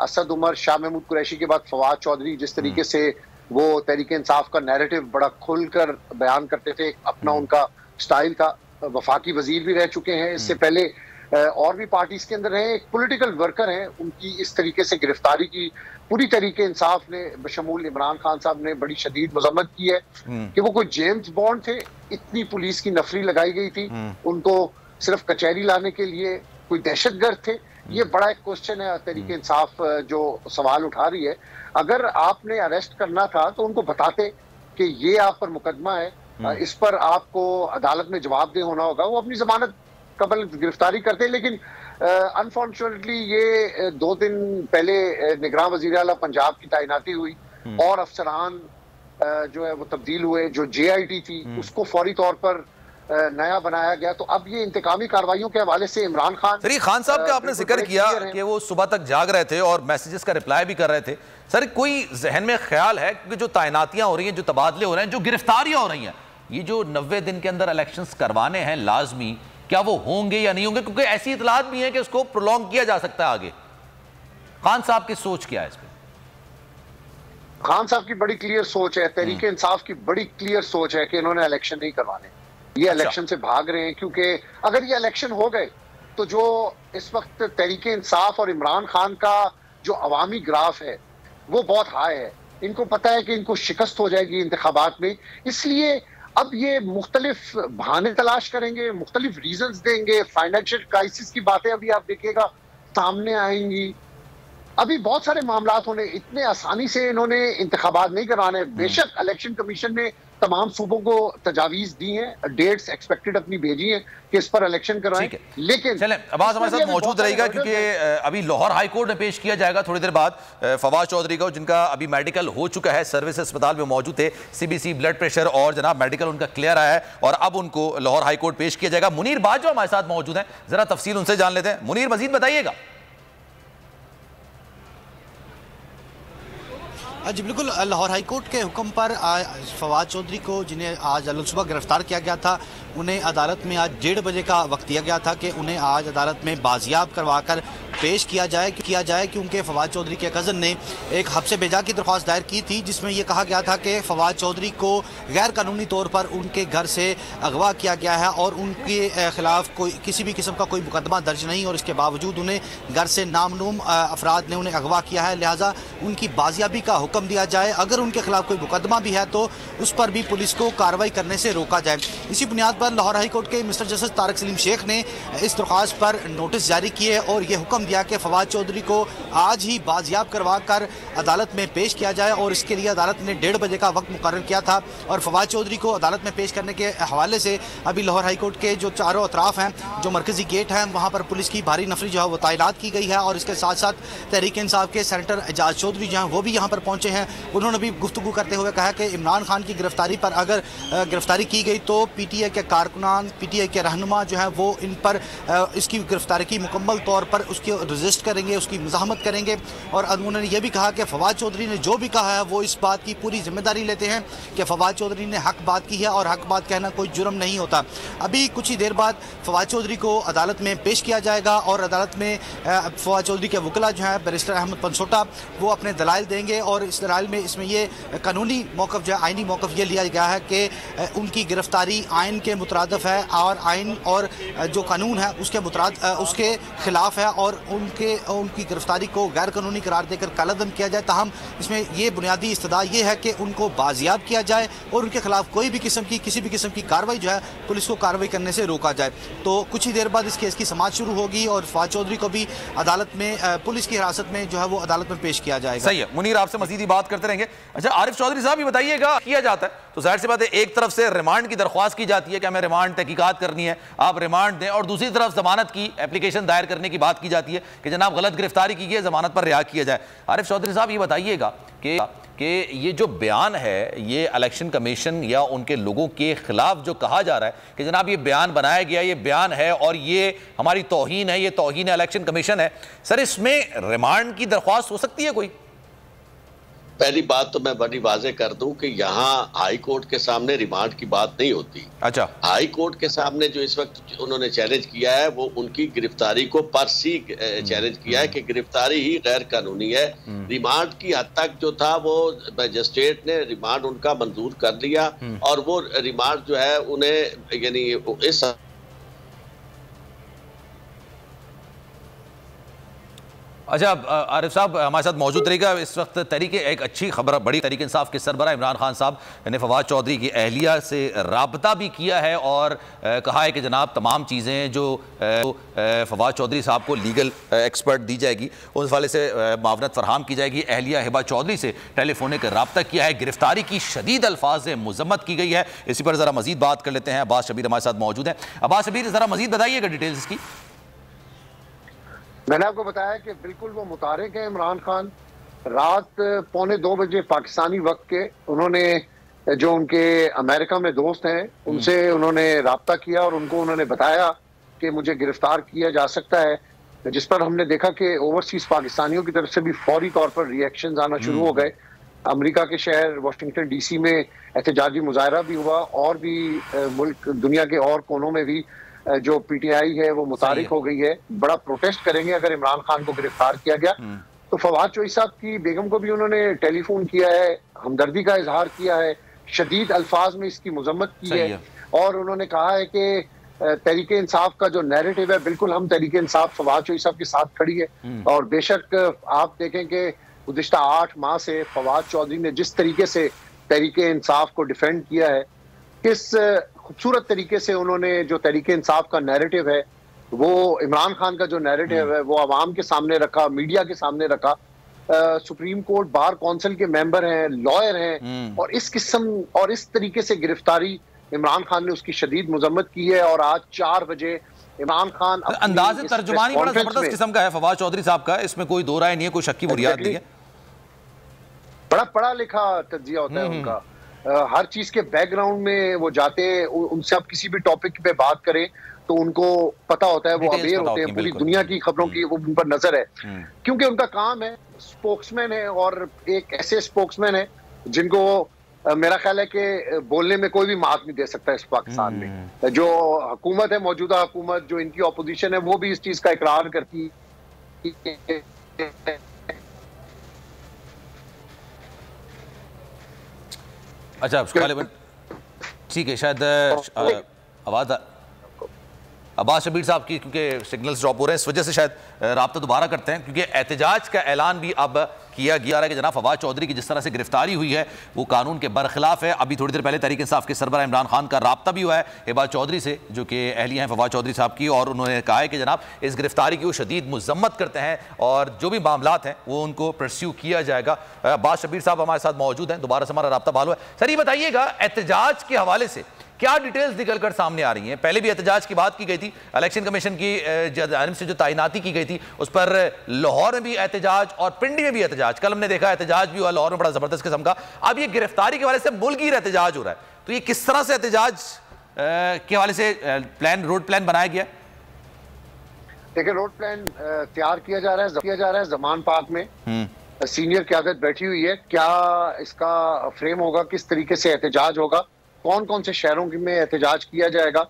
असद उमर, शाह महमूद कुरैशी के बाद फवाद चौधरी जिस तरीके से वो तहरीक इंसाफ का नैरेटिव बड़ा खुलकर बयान करते थे, अपना उनका स्टाइल था। वफाकी वजीर भी रह चुके हैं, इससे पहले और भी पार्टीज के अंदर हैं, एक पॉलिटिकल वर्कर हैं, उनकी इस तरीके से गिरफ्तारी की पूरी तरीके इंसाफ ने बशमूल इमरान खान साहब ने बड़ी शदीद मजम्मत की है कि वो कोई जेम्स बॉन्ड थे। इतनी पुलिस की नफरी लगाई गई थी, उनको सिर्फ कचहरी लाने के लिए कोई दहशतगर्द थे। ये बड़ा एक क्वेश्चन है, तहरीक इंसाफ जो सवाल उठा रही है। अगर आपने अरेस्ट करना था तो उनको बताते कि ये आप पर मुकदमा है, इस पर आपको अदालत में जवाबदेह होना होगा। वो अपनी जमानत कबल गिरफ्तारी करते, लेकिन अनफॉर्चुनेटली ये 2 दिन पहले निगरान वज़ीर आला पंजाब की तैनाती हुई और अफसरान जो है वो तब्दील हुए। जो JIT थी उसको फौरी तौर पर नया बनाया गया। तो अब ये इंतकामी कार्रवाइयों के हवाले से इमरान खान साहब का आपने जिक्र किया कि वो सुबह तक जाग रहे थे और मैसेजेस का रिप्लाई भी कर रहे थे। सर, कोई जहन में ख्याल है कि जो तैनातियां हो रही हैं, जो तबादले हो रहे हैं, जो गिरफ्तारियां हो रही हैं, ये जो 90 दिन के अंदर इलेक्शंस करवाने हैं लाजमी, क्या वो होंगे या नहीं होंगे? क्योंकि ऐसी इतलात भी है कि उसको प्रोलॉन्ग किया जा सकता है आगे। खान साहब की सोच क्या है इस पर? खान साहब की बड़ी क्लियर सोच है, तहरीक इंसाफ की बड़ी क्लियर सोच है कि इन्होंने इलेक्शन नहीं करवाने। ये इलेक्शन से भाग रहे हैं, क्योंकि अगर ये इलेक्शन हो गए तो जो इस वक्त तहरीक इंसाफ और इमरान खान का जो अवामी ग्राफ है वो बहुत हाई है। इनको पता है कि इनको शिकस्त हो जाएगी इंतखाबात में, इसलिए अब ये मुख्तलिफ बहाने तलाश करेंगे, मुख्तलिफ रीजंस देंगे। फाइनेंशियल क्राइसिस की बातें अभी आप देखिएगा सामने आएंगी। अभी बहुत सारे मामलात होने, इतने आसानी से इन्होंने इंतखाबात नहीं करवाने। बेशक इलेक्शन कमीशन ने तमाम सूबों को तजावीज दी हैं, डेट्स एक्सपेक्टेड अपनी भेजी हैं कि इस पर इलेक्शन करवाएं, लेकिन चलें अब्बास हमारे साथ मौजूद रहेगा क्योंकि अभी लाहौर हाई कोर्ट में पेश किया जाएगा थोड़ी देर बाद फवाद चौधरी को, जिनका अभी मेडिकल हो चुका है, सर्विस अस्पताल में मौजूद थे, CBC ब्लड प्रेशर और जनाब मेडिकल उनका क्लियर आया है और अब उनको लाहौर हाई कोर्ट पेश किया जाएगा। मुनीर बाजवा हमारे साथ मौजूद हैं, जरा तफसील उनसे जान लेते हैं। मुनीर, मजीद बताइएगा। जी बिल्कुल, लाहौर हाई कोर्ट के हुक्म पर फवाद चौधरी को, जिन्हें आज सुबह गिरफ्तार किया गया था, उन्हें अदालत में आज 1:30 बजे का वक्त दिया गया था कि उन्हें आज अदालत में बाजियाब करवाकर पेश किया जाए क्योंकि फवाद चौधरी के कज़न ने एक हब्से भेजा की दरख्वास्त दायर की थी, जिसमें यह कहा गया था कि फवाद चौधरी को गैर कानूनी तौर पर उनके घर से अगवा किया गया है और उनके खिलाफ कोई किसी भी किस्म का कोई मुकदमा दर्ज नहीं, और इसके बावजूद उन्हें घर से नामनूम अफराद ने उन्हें अगवा किया है, लिहाजा उनकी बाजियाबी का हुक्म दिया जाए। अगर उनके खिलाफ कोई मुकदमा भी है तो उस पर भी पुलिस को कार्रवाई करने से रोका जाए। इसी बुनियाद पर लाहौर हाई कोर्ट के मिस्टर जस्टिस तारिक सलीम शेख ने इस दरख्वास्त पर नोटिस जारी किए और यह हुक्म दिया कि फवाद चौधरी को आज ही बाजियाब करवा कर अदालत में पेश किया जाए, और इसके लिए अदालत ने 1:30 बजे का वक्त मुकर्रर किया था। और फवाद चौधरी को अदालत में पेश करने के हवाले से अभी लाहौर हाई कोर्ट के जो चारों अतराफ हैं, जो मरकजी गेट हैं, वहाँ पर पुलिस की भारी नफरी जो है वो तैनात की गई है। और इसके साथ साथ तहरीक इंसाफ के सेनेटर एजाज चौधरी जो हैं वो भी यहाँ पर पहुँचे हैं। उन्होंने भी गुफ्तगू करते हुए कहा कि इमरान खान की गिरफ्तारी पर अगर गिरफ्तारी की गई तो PTI के कारकुनान, PTI के रहनुमा जो है वो इन पर इसकी गिरफ्तारी की मुकम्मल तौर पर उसकी रजिस्ट करेंगे, उसकी मज़ाहमत करेंगे। और उन्होंने यह भी कहा कि फवाद चौधरी ने जो भी कहा है वो इस बात की पूरी जिम्मेदारी लेते हैं कि फवाद चौधरी ने हक बात की है और हक बात कहना कोई जुर्म नहीं होता। अभी कुछ ही देर बाद फवाद चौधरी को अदालत में पेश किया जाएगा और अदालत में फवाद चौधरी के वकला जो है बैरिस्टर अहमद पंसोटा वो अपने दलाइल देंगे, और इस दलाइल में इसमें ये कानूनी मौक़िफ़ जो है, आइनी मौक़िफ़ ये लिया गया है कि उनकी गिरफ्तारी आइन के मुतरादिफ है और आइन और जो कानून है उसके खिलाफ है, और उनकी गिरफ्तारी को गैर कानूनी करार देकर कालादम किया जाए। ताहम इसमें यह बुनियादी इस्तदा ये है कि उनको बाजियाब किया जाए और उनके खिलाफ कोई भी किसी भी किस्म की कार्रवाई जो है पुलिस को कार्रवाई करने से रोका जाए। तो कुछ ही देर बाद इस केस की समाअत शुरू होगी और फवाद चौधरी को भी अदालत में पुलिस की हिरासत में जो है वो अदालत में पेश किया जाएगा। सही है मुनीर, आपसे मज़ीद बात करते रहेंगे। अच्छा आरिफ चौधरी साहब, ये बताइएगा, किया जाता है तो जाहिर सी बात है एक तरफ से रिमांड की दरख्वास्त की जाती है कि हमें रिमांड तहकीकात करनी है, आप रिमांड दें, और दूसरी तरफ जमानत की एप्लीकेशन दायर करने की बात की जाती है कि जनाब गलत गिरफ्तारी की गई, जमानत पर रिहा किया जाए। आरिफ चौधरी साहब, ये बताइएगा कि ये जो बयान है ये इलेक्शन कमीशन या उनके लोगों के खिलाफ जो कहा जा रहा है कि जनाब ये बयान बनाया गया, ये बयान है और ये हमारी तौहीन है, ये तौहीन इलेक्शन कमीशन है, सर इसमें रिमांड की दरख्वास्त हो सकती है कोई? पहली बात तो मैं बड़ी वाजे कर दूं कि यहाँ हाई कोर्ट के सामने रिमांड की बात नहीं होती। अच्छा, हाई कोर्ट के सामने जो इस वक्त उन्होंने चैलेंज किया है वो उनकी गिरफ्तारी को पर सी चैलेंज किया है कि गिरफ्तारी ही गैर कानूनी है। रिमांड की हद तक जो था वो मजिस्ट्रेट ने रिमांड उनका मंजूर कर लिया और वो रिमांड जो है उन्हें यानी इस अच्छा आरिफ साहब हमारे साथ मौजूद रहेगा इस वक्त। तरीके एक अच्छी खबर, बड़ी तहरीक इंसाफ के सरबराह इमरान खान साहब ने फवाद चौधरी की अहलिया से राबता भी किया है और कहा है कि जनाब तमाम चीज़ें जो फवाद चौधरी साहब को लीगल एक्सपर्ट दी जाएगी उस वाले से मावनत फरहम की जाएगी। अहलिया हिबा चौधरी से टेलीफोनिक रब्ता किया है। गिरफ्तारी की शदीद अल्फाज से मजम्मत की गई है। इसी पर ज़रा मजीद बात कर लेते हैं। अब्बास शबीर हमारे साथ मौजूद हैं। अब्बास शबीर ज़रा मजीद बताइएगा डिटेल्स इसकी। मैंने आपको बताया कि बिल्कुल वो मुतारिक है इमरान खान। रात 1:45 बजे पाकिस्तानी वक्त के उन्होंने जो उनके अमेरिका में दोस्त हैं उनसे उन्होंने राब्ता किया और उनको उन्होंने बताया कि मुझे गिरफ्तार किया जा सकता है, जिस पर हमने देखा कि ओवरसीज पाकिस्तानियों की तरफ से भी फौरी तौर पर रिएक्शंस आना शुरू हो गए। अमेरिका के शहर वाशिंगटन डीसी में एहतजाजी मुजाहरा भी हुआ और भी मुल्क दुनिया के और कोनों में भी जो पीटीआई है वो मुतारिक हो गई है। बड़ा प्रोटेस्ट करेंगे अगर इमरान खान को गिरफ्तार किया गया। तो फवाद चौधरी साहब की बेगम को भी उन्होंने टेलीफोन किया है, हमदर्दी का इजहार किया है, शदीद अल्फाज में इसकी मजम्मत की है और उन्होंने कहा है कि तहरीक इंसाफ का जो नैरेटिव है बिल्कुल हम तहरीक इंसाफ फवाद चौधरी साहब के साथ खड़ी है। और बेशक आप देखें कि गुज़िश्ता 8 माह से फवाद चौधरी ने जिस तरीके से तहरीक इंसाफ को डिफेंड किया है, किस खूबसूरत तरीके से उन्होंने जो तहरीक इंसाफ का नैरेटिव है वो इमरान खान का जो नैरेटिव है वो आवाम के सामने रखा, मीडिया के सामने रखा। सुप्रीम कोर्ट बार काउंसिल के मेंबर हैं, लॉयर हैं और इस किस्म और इस तरीके से गिरफ्तारी इमरान खान ने उसकी शदीद मजम्मत की है। और आज 4 बजे इमरान खान अंदाज़ तर्जुमानी बड़ा जबरदस्त किस्म का है फवाद चौधरी साहब का, इसमें कोई दो राय नहीं है, कोई शक की बुनियाद नहीं है। बड़ा पढ़ा लिखा तज्जिया होता है उनका। हर चीज के बैकग्राउंड में वो जाते हैं, उनसे आप किसी भी टॉपिक पे बात करें तो उनको पता होता है, वो अवेयर होते हैं, पूरी दुनिया की खबरों की वो उन पर नजर है क्योंकि उनका काम है। स्पोक्समैन है और एक ऐसे स्पोक्समैन है जिनको मेरा ख्याल है कि बोलने में कोई भी मात नहीं दे सकता इस पाकिस्तान में। जो हुकूमत है, मौजूदा हुकूमत, जो इनकी ऑपोजिशन है, वो भी इस चीज का इकरार करती है। अच्छा ठीक है, शायद आवाज़ अब्बास शबीर साहब की क्योंकि सिग्नल्स ड्रॉप हो रहे हैं, इस वजह से शायद राब्ता दोबारा करते हैं क्योंकि एहतजाज का ऐलान भी अब किया गया है कि जनाब फवाद चौधरी की जिस तरह से गिरफ्तारी हुई है वो कानून के बरखिलाफ है। अभी थोड़ी देर पहले तहरीक इंसाफ के सरबराह इमरान खान का राब्ता भी हुआ है हिबा चौधरी से जो कि अहलिया हैं फवाद चौधरी साहब की, और उन्होंने कहा है कि जनाब इस गिरफ्तारी की वो शदीद मजम्मत करते हैं और जो भी मामलात हैं वो उनको परस्यू किया जाएगा। अब्बास शबीर साहब हमारे साथ मौजूद हैं, दोबारा से हमारा राब्ता बहाल हुआ है। सर ये बताइएगा एहतजाज के हवाले से क्या डिटेल्स निकलकर सामने आ रही हैं? पहले भी एहतजाज की बात की गई थी, इलेक्शन कमीशन की जानिब से जो तैनाती की गई थी उस पर लाहौर में भी एहतजाज और पिंडी में भी एहतजाज, कल हमने देखा एहतजाज भी हुआ लाहौर में बड़ा जबरदस्त किस्म का। अब ये गिरफ्तारी के हवाले से मुल्की एहतजाज हो रहा है, तो ये किस तरह से एहतजाज के हवाले से रोड प्लान बनाया गया? देखिए रोड प्लान तैयार किया जा रहा है जमान पार्क में। सीनियर क़यादत बैठी हुई है, क्या इसका फ्रेम होगा, किस तरीके से एहतजाज होगा, कौन कौन से शहरों में एहतजाज किया जाएगा।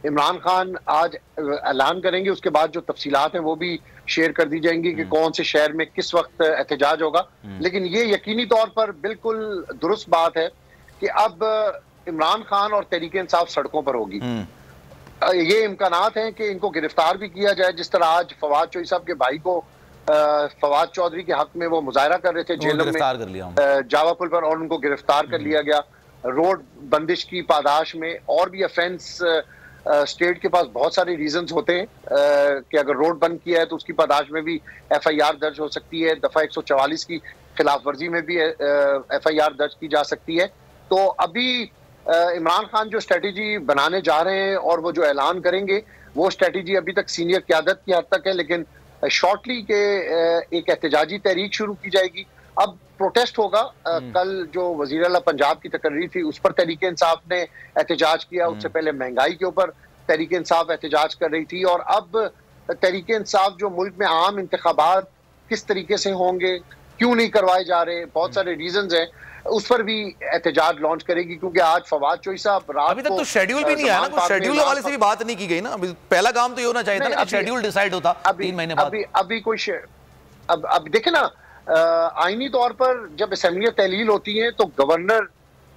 इमरान खान आज ऐलान करेंगे, उसके बाद जो तफसीलात हैं वो भी शेयर कर दी जाएंगी कि कौन से शहर में किस वक्त एहतजाज होगा। लेकिन ये यकीनी तौर पर बिल्कुल दुरुस्त बात है कि अब इमरान खान और तहरीक इंसाफ सड़कों पर होगी। ये इम्कानात हैं कि इनको गिरफ्तार भी किया जाए, जिस तरह आज फवाद चौधरी साहब के भाई को फवाद चौधरी के हक में वो मुजाहरा कर रहे थे जेलों में जावा पुल पर और उनको गिरफ्तार कर लिया गया। रोड बंदिश की पादाश में और भी ऑफेंस स्टेट के पास बहुत सारे रीजंस होते हैं कि अगर रोड बंद किया है तो उसकी पादाश में भी एफआईआर दर्ज हो सकती है। दफा 144 की खिलाफ वर्जी में भी एफआईआर दर्ज की जा सकती है। तो अभी इमरान खान जो स्ट्रेटेजी बनाने जा रहे हैं और वो जो ऐलान करेंगे वो स्ट्रेटेजी अभी तक सीनियर क़यादत की हद तक है, लेकिन शॉर्टली के एक एहतजाजी तहरीक शुरू की जाएगी। अब प्रोटेस्ट होगा। कल जो वजीर आला पंजाब की तकरीर थी उस पर तहरीक इंसाफ ने एहतजाज किया, उससे पहले महंगाई के ऊपर तहरीक इंसाफ एहतजाज कर रही थी। और अब तहरीक इंसाफ जो मुल्क में आम इंतखाबात किस तरीके से होंगे, क्यों नहीं करवाए जा रहे, बहुत सारे रीजंस हैं, उस पर भी एहतजाज लॉन्च करेगी। क्योंकि आज फवाद चौधरी साहब रात अभी तक तो शेड्यूल भी नहीं आया ना, कुछ शेड्यूल वाले से भी बात नहीं की गई ना। पहला काम तो ये होना चाहिए था ना, शेड्यूल डिसाइड होता 3 महीने बाद। अभी कोई अब देखे ना, आईनी तौर पर जब असेंबलियां तहलील होती हैं तो गवर्नर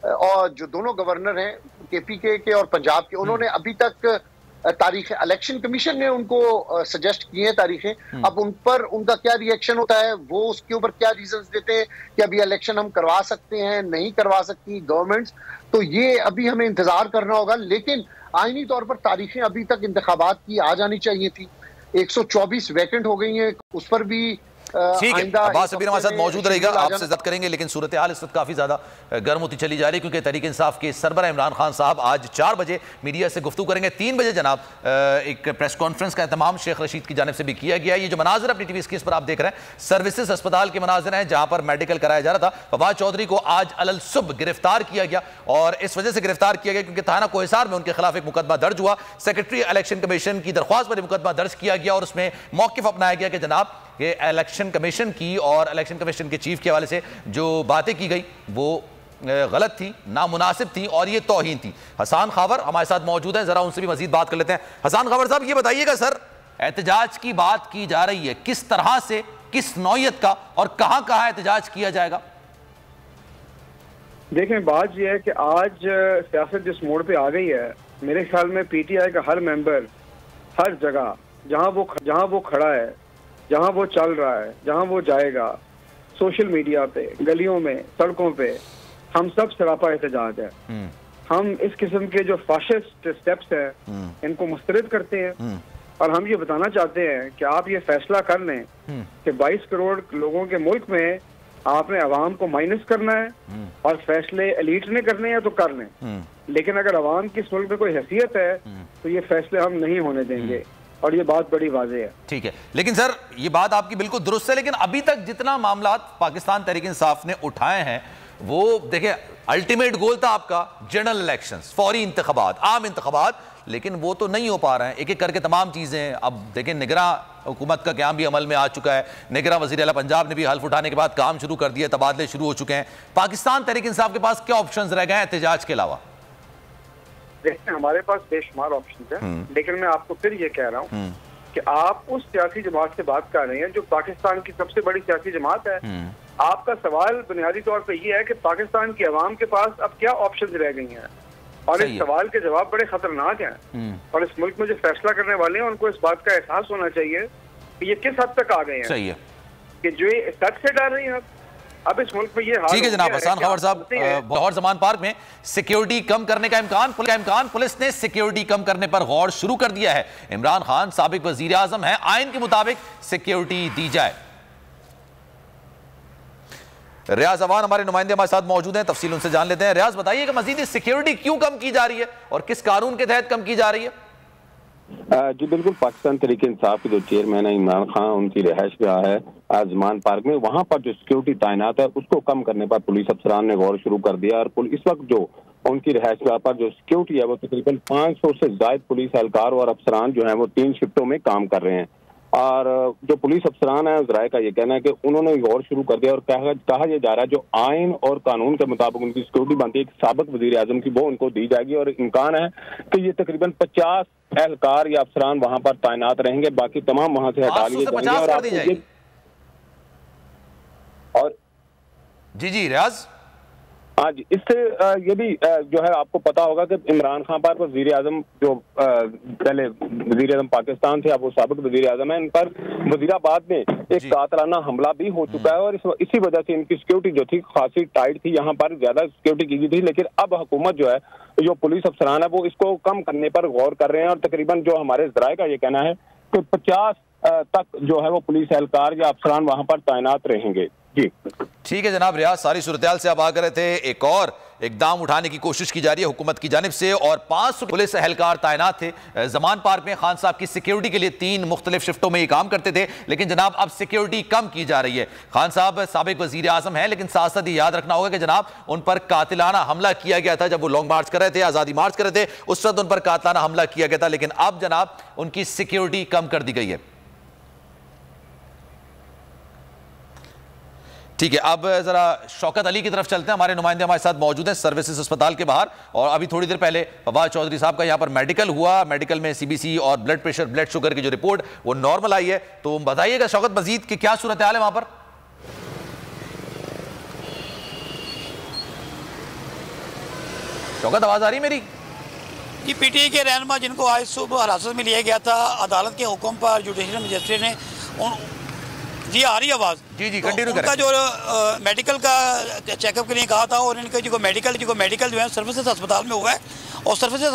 और जो दोनों गवर्नर हैं केपीके के और पंजाब के, उन्होंने अभी तक तारीखें इलेक्शन कमीशन ने उनको सजेस्ट की हैं तारीखें। अब उन पर उनका क्या रिएक्शन होता है, वो उसके ऊपर क्या रीजंस देते हैं कि अभी इलेक्शन हम करवा सकते हैं, नहीं करवा सकती गवर्नमेंट्स, तो ये अभी हमें इंतजार करना होगा। लेकिन आईनी तौर पर तारीखें अभी तक इंतखाबात की आ जानी चाहिए थी। 124 वैकेंट हो गई हैं, उस पर भी ठीक है, अब्बास सबीर हमारे साथ मौजूद रहेगा, आपसे इज्जत करेंगे। लेकिन सूरत हाल इस वक्त काफी ज्यादा गर्म होती चली जा रही है, क्योंकि तहरीक इंसाफ के सरबराह इमरान खान साहब आज 4 बजे मीडिया से गुफ्तगू करेंगे। 3 बजे जनाब एक प्रेस कॉन्फ्रेंस का एहतमाम शेख रशीद की जानिब से भी किया गया। ये जो मनाजिर अपनी टीवी स्क्रीन पर आप देख रहे हैं, सर्विसेज अस्पताल के मनाजिर हैं, जहां पर मेडिकल कराया जा रहा था। फवाद चौधरी को आज अलल सुबह गिरफ्तार किया गया, और इस वजह से गिरफ्तार किया गया क्योंकि थाना कोहिसार में उनके खिलाफ एक मुकदमा दर्ज हुआ। सेक्रेटरी इलेक्शन कमीशन की दरख्वास्त पर मुकदमा दर्ज किया गया, और उसमें मौक़िफ़ अपनाया गया कि जनाब ये इलेक्शन कमीशन की और इलेक्शन कमीशन के चीफ के हवाले से जो बातें की गई वो गलत थी, नामुनासिब थी, और ये तौहीन थी। हसन खावर हमारे साथ मौजूद हैं, जरा उनसे भी मजीद बात कर लेते हैं। हसन खावर साहब, ये बताइएगा सर, एहतजाज की बात की जा रही है, किस तरह से, किस नौयत का, और कहां कहां एहतजाज किया जाएगा? देखें, बात यह है कि आज सियासत जिस मोड़ पे आ गई है, मेरे ख्याल में पीटीआई का हर मेंबर हर जगह जहां वो खड़ा है, जहां वो चल रहा है, जहां वो जाएगा, सोशल मीडिया पे, गलियों में, सड़कों पे, हम सब सरापा एहतजाज है। हम इस किस्म के जो फाशिस्ट स्टेप्स हैं इनको मुस्तरद करते हैं, और हम ये बताना चाहते हैं कि आप ये फैसला कर लें कि 22 करोड़ लोगों के मुल्क में आपने अवाम को माइनस करना है, और फैसले एलीट ने करने हैं तो कर लें, लेकिन अगर अवाम की इस मुल्क में कोई हैसियत है तो ये फैसले हम नहीं होने देंगे, और ये बात बड़ी वाज़ेह है। ठीक है, लेकिन सर ये बात आपकी बिल्कुल दुरुस्त है, लेकिन अभी तक जितना मामला पाकिस्तान तहरीक इंसाफ ने उठाए हैं, वो देखिए अल्टीमेट गोल था आपका जनरल इलेक्शंस, फौरी इंतखाबात, आम इंतखाबात, लेकिन वो तो नहीं हो पा रहे हैं। एक एक करके तमाम चीज़ें, अब देखें निगरां हुकूमत का क़याम भी अमल में आ चुका है, निगरां वज़ीर आला पंजाब ने भी हल्फ उठाने के बाद काम शुरू कर दिया, तबादले शुरू हो चुके हैं। पाकिस्तान तहरीक इंसाफ के पास क्या ऑप्शंस रह गए हैं एहतजाज के अलावा? देखते हैं, हमारे पास बेशुमार ऑप्शन है, लेकिन मैं आपको फिर ये कह रहा हूँ कि आप उस सियासी जमात से बात कर रहे हैं जो पाकिस्तान की सबसे बड़ी सियासी जमात है। आपका सवाल बुनियादी तौर पे ये है कि पाकिस्तान की अवाम के पास अब क्या ऑप्शंस रह गई हैं, और इस सवाल के जवाब बड़े खतरनाक हैं, और इस मुल्क में जो फैसला करने वाले हैं उनको इस बात का एहसास होना चाहिए कि ये किस हद तक आ गए हैं। सही है कि जो ये सच से डर रही है अब इस मुल्क में ये हाल। ठीक है जनाब हसन खावर साहब, लाहौर जमान पार्क में सिक्योरिटी कम करने का इम्कान, पुलिस ने सिक्योरिटी कम करने पर गौर शुरू कर दिया है। इमरान खान साबिक वजीर आजम है, आइन के मुताबिक सिक्योरिटी दी जाए। रियाज अवान हमारे नुमाइंदे हमारे साथ मौजूद हैं, तफसील उनसे जान लेते हैं। रियाज बताइएगा मजीद सिक्योरिटी क्यों कम की जा रही है और किस कानून के तहत कम की जा रही है? जी बिल्कुल, पाकिस्तान तहरीक इंसाफ के जो चेयरमैन है इमरान खान, उनकी रिहाइश गाह है आजमान पार्क में, वहां पर जो सिक्योरिटी तैनात है उसको कम करने पर पुलिस अफसरान ने गौर शुरू कर दिया, और इस वक्त जो उनकी रिहाइश गाह पर जो सिक्योरिटी है वो तकरीबन 500 से ज्यादा पुलिस एहलकार और अफसरान जो है वो 3 शिफ्टों में काम कर रहे हैं। और जो पुलिस अफसरान है ज़राए का ये कहना है कि उन्होंने गौर शुरू कर दिया, और कहा यह जा रहा है जो आइन और कानून के मुताबिक उनकी सिक्योरिटी बनती है एक साबिक वजीर आजम की, वो उनको दी जाएगी, और इम्कान है कि ये तकरीबन 50 एहलकार या अफसरान वहां पर तैनात रहेंगे, बाकी तमाम वहां से हटा लिए जाएंगे। और जी रियाज, हाँ जी, इससे ये भी जो है आपको पता होगा कि इमरान खान पर वजीर आजम जो पहले वजीर आजम पाकिस्तान थे, अब वो साबिक वजीर आजम है, इन पर वजीराबाद में एक कातलाना हमला भी हो चुका है, और इसी वजह से इनकी सिक्योरिटी जो थी खासी टाइट थी, यहाँ पर ज्यादा सिक्योरिटी की गई थी। लेकिन अब हुकूमत जो है, जो पुलिस अफसरान है, वो इसको कम करने पर गौर कर रहे हैं, और तकरीबन जो हमारे ज़राए का ये कहना है कि 50 तक जो है वो पुलिस एहलकार या अफसरान वहां पर तैनात रहेंगे। जी ठीक है जनाब रियाज, सारी सूरत से आप आ रहे थे। एक और इकदाम उठाने की कोशिश की जा रही है हुकूमत की जानिब से, और 500 पुलिस एहलकार तैनात थे जमान पार्क में। खान साहब की सिक्योरिटी के लिए 3 मुख्तलिफ शिफ्टों में ये काम करते थे, लेकिन जनाब अब सिक्योरिटी कम की जा रही है। खान साहब साबिक वजीर आजम है, लेकिन साथ साथ ये याद रखना होगा कि जनाब उन पर कातिलाना हमला किया गया था जब वो लॉन्ग मार्च कर रहे थे, आज़ादी मार्च कर रहे थे, उस वक्त उन पर कातिलाना हमला किया गया था, लेकिन अब जनाब उनकी सिक्योरिटी कम कर दी गई है। ठीक है, अब जरा शौकत अली की तरफ चलते हैं। हमारे नुमाइंदे हमारे साथ मौजूद हैं सर्विसेज अस्पताल के बाहर, और अभी थोड़ी देर पहले फवाद चौधरी साहब का यहाँ पर मेडिकल हुआ, मेडिकल में सीबीसी और ब्लड प्रेशर, ब्लड शुगर की जो रिपोर्ट वो नॉर्मल आई है। तो बताइएगा शौकत मजीद कि क्या सूरत हाल है वहां पर? शौकत आवाज आ रही मेरी? जी पीटीआई के रहनुमा जिनको आज सुबह हिरासत में लिया गया था अदालत के हुक्म पर जुडिशल मजिस्ट्रेट ने जी आ रही आवाज़ जी कंटिन्यू करें। उनका जो मेडिकल का चेकअप के लिए कहा था और इनका जो मेडिकल जो है सर्विसेज अस्पताल में हुआ है और सर्विसेज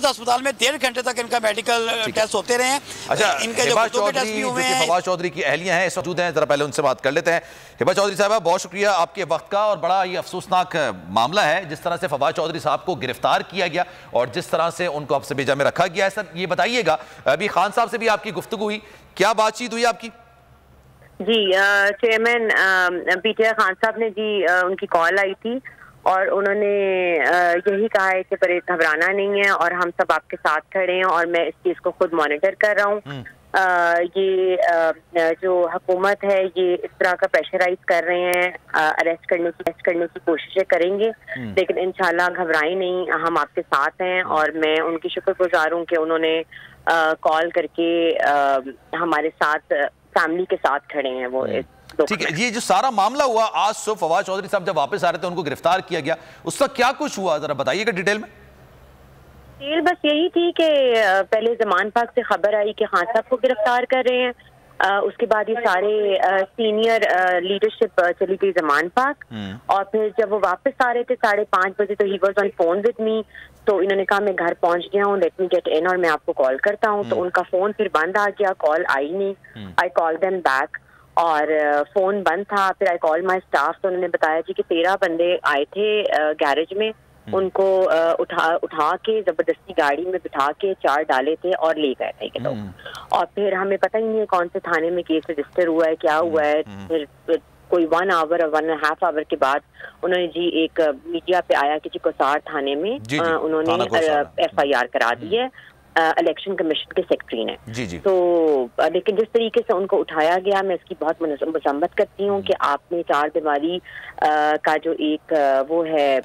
अस्पताल में 1.5 घंटे तक इनका मेडिकल टेस्ट होते रहे हैं। अच्छा, इनके जो टेस्ट भी हुए हैं। फवाद चौधरी की अहलियां हैं, इस मौजूद हैं, जरा पहले उनसे बात कर लेते हैं। हिबा चौधरी साहब बहुत शुक्रिया आपके वक्त का, और बड़ा ये अफसोसनाक मामला है जिस तरह से फवाद चौधरी साहब को गिरफ्तार किया गया और जिस तरह से उनको अब बेजा में रखा गया है। सर ये बताइएगा, अभी खान साहब से भी आपकी गुफ्तगू हुई, क्या बातचीत हुई आपकी? जी चेयरमैन पीटीआई खान साहब ने जी उनकी कॉल आई थी और उन्होंने यही कहा है कि परहेज घबराना नहीं है और हम सब आपके साथ खड़े हैं और मैं इस चीज़ को खुद मॉनिटर कर रहा हूँ। ये जो हुकूमत है ये इस तरह का प्रेशराइज कर रहे हैं, अरेस्ट करने की कोशिशें करेंगे, लेकिन इंशाल्लाह घबराएं नहीं, हम आपके साथ हैं। और मैं उनकी शुक्रगुजार हूँ कि उन्होंने कॉल करके हमारे साथ फैमिली के साथ खड़े हैं वो। ठीक है, ये जो सारा मामला हुआ आज सुबह फवाद चौधरी साहब जब वापस आ रहे थे उनको गिरफ्तार किया गया, उस वक्त क्या कुछ हुआ जरा बताइएगा डिटेल में। बस यही थी कि पहले जमान पाक से खबर आई कि खान साहब को गिरफ्तार कर रहे हैं, उसके बाद ये सारे सीनियर लीडरशिप चली गई जमान पाक, और फिर जब वो वापस आ रहे थे 5:30 बजे तो he was on phone with me, तो इन्होंने कहा मैं घर पहुंच गया हूँ, लेट मी गेट इन और मैं आपको कॉल करता हूँ। तो उनका फोन फिर बंद आ गया, कॉल आई नहीं। आई कॉल देम बैक और फोन बंद था। फिर आई कॉल माई स्टाफ, तो उन्होंने बताया जी कि 13 बंदे आए थे गैरेज में, उनको उठा के जबरदस्ती गाड़ी में बिठा के 4 डाले थे और ले गए थे ये लोग। और फिर हमें पता ही नहीं है कौन से थाने में केस रजिस्टर हुआ है, क्या हुआ है। फिर कोई 1 आवर और 1.5 आवर के बाद उन्होंने जी एक मीडिया पे आया कि जी कोसार थाने में उन्होंने FIR करा दी है इलेक्शन कमीशन के सेक्रेटरी ने। जी। तो लेकिन जिस तरीके से उनको उठाया गया, मैं इसकी बहुत मजम्मत करती हूँ कि आपने 4 दीवारी का जो एक वो है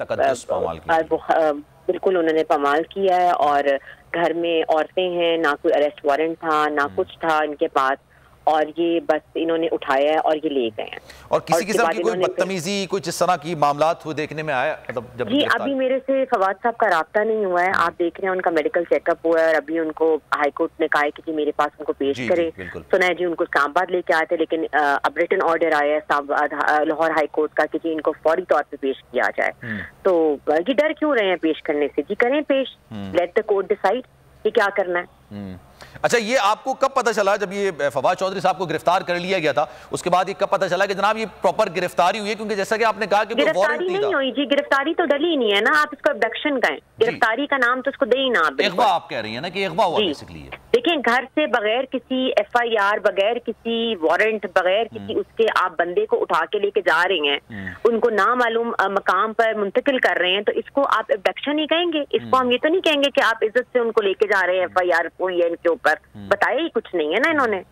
बिल्कुल उन्होंने पामाल किया है। और घर में औरतें हैं, ना कोई अरेस्ट वारंट था ना कुछ था इनके पास, और ये बस इन्होंने उठाया है और ये ले गए हैं। और किसी किस्म की कोई बदतमीजी कुछ इस तरह की मामलात हुए देखने में आया मतलब जब जी? अभी मेरे से फवाद साहब का राब्ता नहीं हुआ है, आप देख रहे हैं उनका मेडिकल चेकअप हुआ है और अभी उनको हाई कोर्ट ने कहा है कि जी मेरे पास उनको पेश करें। सुना है जी उनको इस्लामाबाद लेके आए थे, लेकिन अब रिटन ऑर्डर आया है लाहौर हाई कोर्ट का कि जी इनको फौरी तौर पर पेश किया जाए। तो ये डर क्यों रहे हैं पेश करने से? जी करें पेश, लेट द कोर्ट डिसाइड कि क्या करना है। अच्छा, ये आपको कब पता चला जब ये फवाद चौधरी साहब को गिरफ्तार कर लिया गया था, उसके बाद ये कब पता चला कि जनाब ये प्रॉपर गिरफ्तारी हुई है? क्योंकि जैसा कि आपने कहा कि गिरफ्तारी नहीं हुई जी, गिरफ्तारी तो डली ही नहीं है ना, आप इसको अबडक्शन कहें, गिरफ्तारी का नाम तो उसको दे ही ना आप। अगवा आप कह रही है ना कि अगवा हुआ बेसिकली। देखिए घर से बगैर किसी FIR, बगैर किसी वारंट, बगैर किसी उसके आप बंदे को उठा के लेके जा रहे हैं, उनको नामालूम मकाम पर मुंतकिल कर रहे हैं, तो इसको आप अबडक्शन ही कहेंगे? इसको हम ये तो नहीं कहेंगे कि आप इज्जत से उनको लेके जा रहे हैं, FIR हुई है इनके ऊपर, बताया ही कुछ नहीं है ना इन्होंने।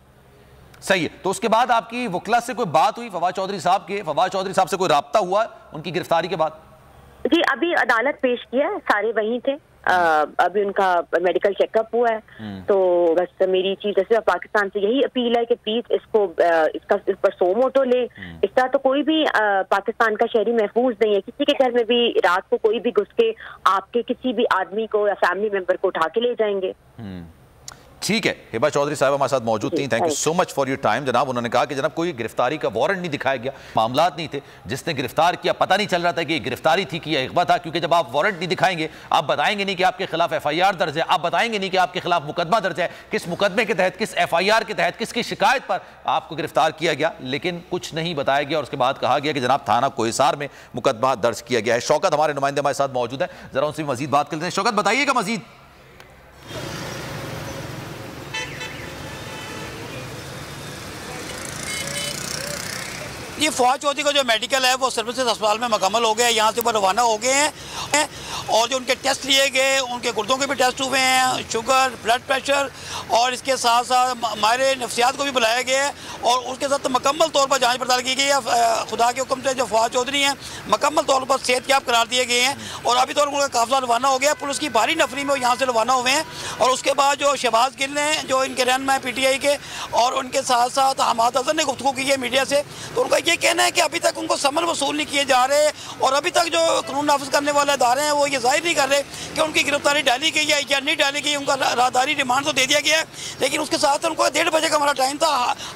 सही है। तो उसके बाद आपकी वकला से कोई बात हुई फवाद चौधरी साहब के? फवाद चौधरी साहब से कोई राब्ता हुआ उनकी गिरफ्तारी के बाद? जी अभी अदालत पेश किया, सारे वहीं थे, अभी उनका मेडिकल चेकअप हुआ है। तो बस मेरी चीज जैसे पाकिस्तान से यही अपील है कि प्लीज इसको इस पर सोमोटो ले। इस तरह तो कोई भी पाकिस्तान का शहरी महफूज नहीं है, किसी के घर में भी रात को कोई भी घुस के आपके किसी भी आदमी को या फैमिली मेंबर को उठा के ले जाएंगे। ठीक है, हिबा चौधरी साहब हमारे साथ मौजूद थी, thank you so much for your time जनाब। उन्होंने कहा कि जनाब कोई गिरफ्तारी का वारंट नहीं दिखाया गया, मामलात नहीं थे, जिसने गिरफ्तार किया पता नहीं चल रहा था कि ये गिरफ्तारी थी कि यह अगवा था, क्योंकि जब आप वारंट नहीं दिखाएंगे, आप बताएंगे नहीं कि आपके खिलाफ FIR दर्ज है, आप बताएंगे नहीं कि आपके खिलाफ मुकदमा दर्ज है, किस मुकदमे के तहत, किस FIR के तहत, किसकी शिकायत पर आपको गिरफ्तार किया गया, लेकिन कुछ नहीं बताया गया। और उसके बाद कहा गया कि जनाब थाना कोहिसार में मुकदमा दर्ज किया गया है। शौकत हमारे नुमाइंदे हमारे साथ मौजूद है, जरा उनसे मजीद बात करते हैं। शौकत बताइएगा मजीद। ये फवाद चौधरी का जो मेडिकल है वो सर्विसेज अस्पताल में मुकम्मल हो गया, यहाँ से वो रवाना हो गए हैं और जो उनके टेस्ट लिए गए, उनके गुर्दों के भी टेस्ट हुए हैं, शुगर, ब्लड प्रेशर, और इसके साथ साथ हमारे नफ्सियात को भी बुलाया गया है और उसके साथ मुकम्मल तौर पर जांच पड़ताल की गई है। खुदा के हुक्म से जो फवाद चौधरी हैं मुकम्मल तौर पर सेहतयाब करार दिए गए हैं और अभी तो उनका काफिला रवाना हो गया, पुलिस की भारी नफरी में वो यहाँ से रवाना हुए हैं। और उसके बाद जो शहबाज गिल हैं जो इनके रहनुमा हैं PTI के, और उनके साथ साथ हमाद हसन ने गुफ्तगू की है मीडिया से, तो उनका ये कहना है कि अभी तक उनको समन वसूल नहीं किए जा रहे और अभी तक जो कानून नाफिज करने वाले अदारे हैं वो ये जाहिर नहीं कर रहे कि उनकी गिरफ्तारी डाली गई है या नहीं डाली गई। उनका राहदारी रिमांड तो दे दिया गया है, लेकिन उसके साथ उनको 1:30 बजे का हमारा टाइम था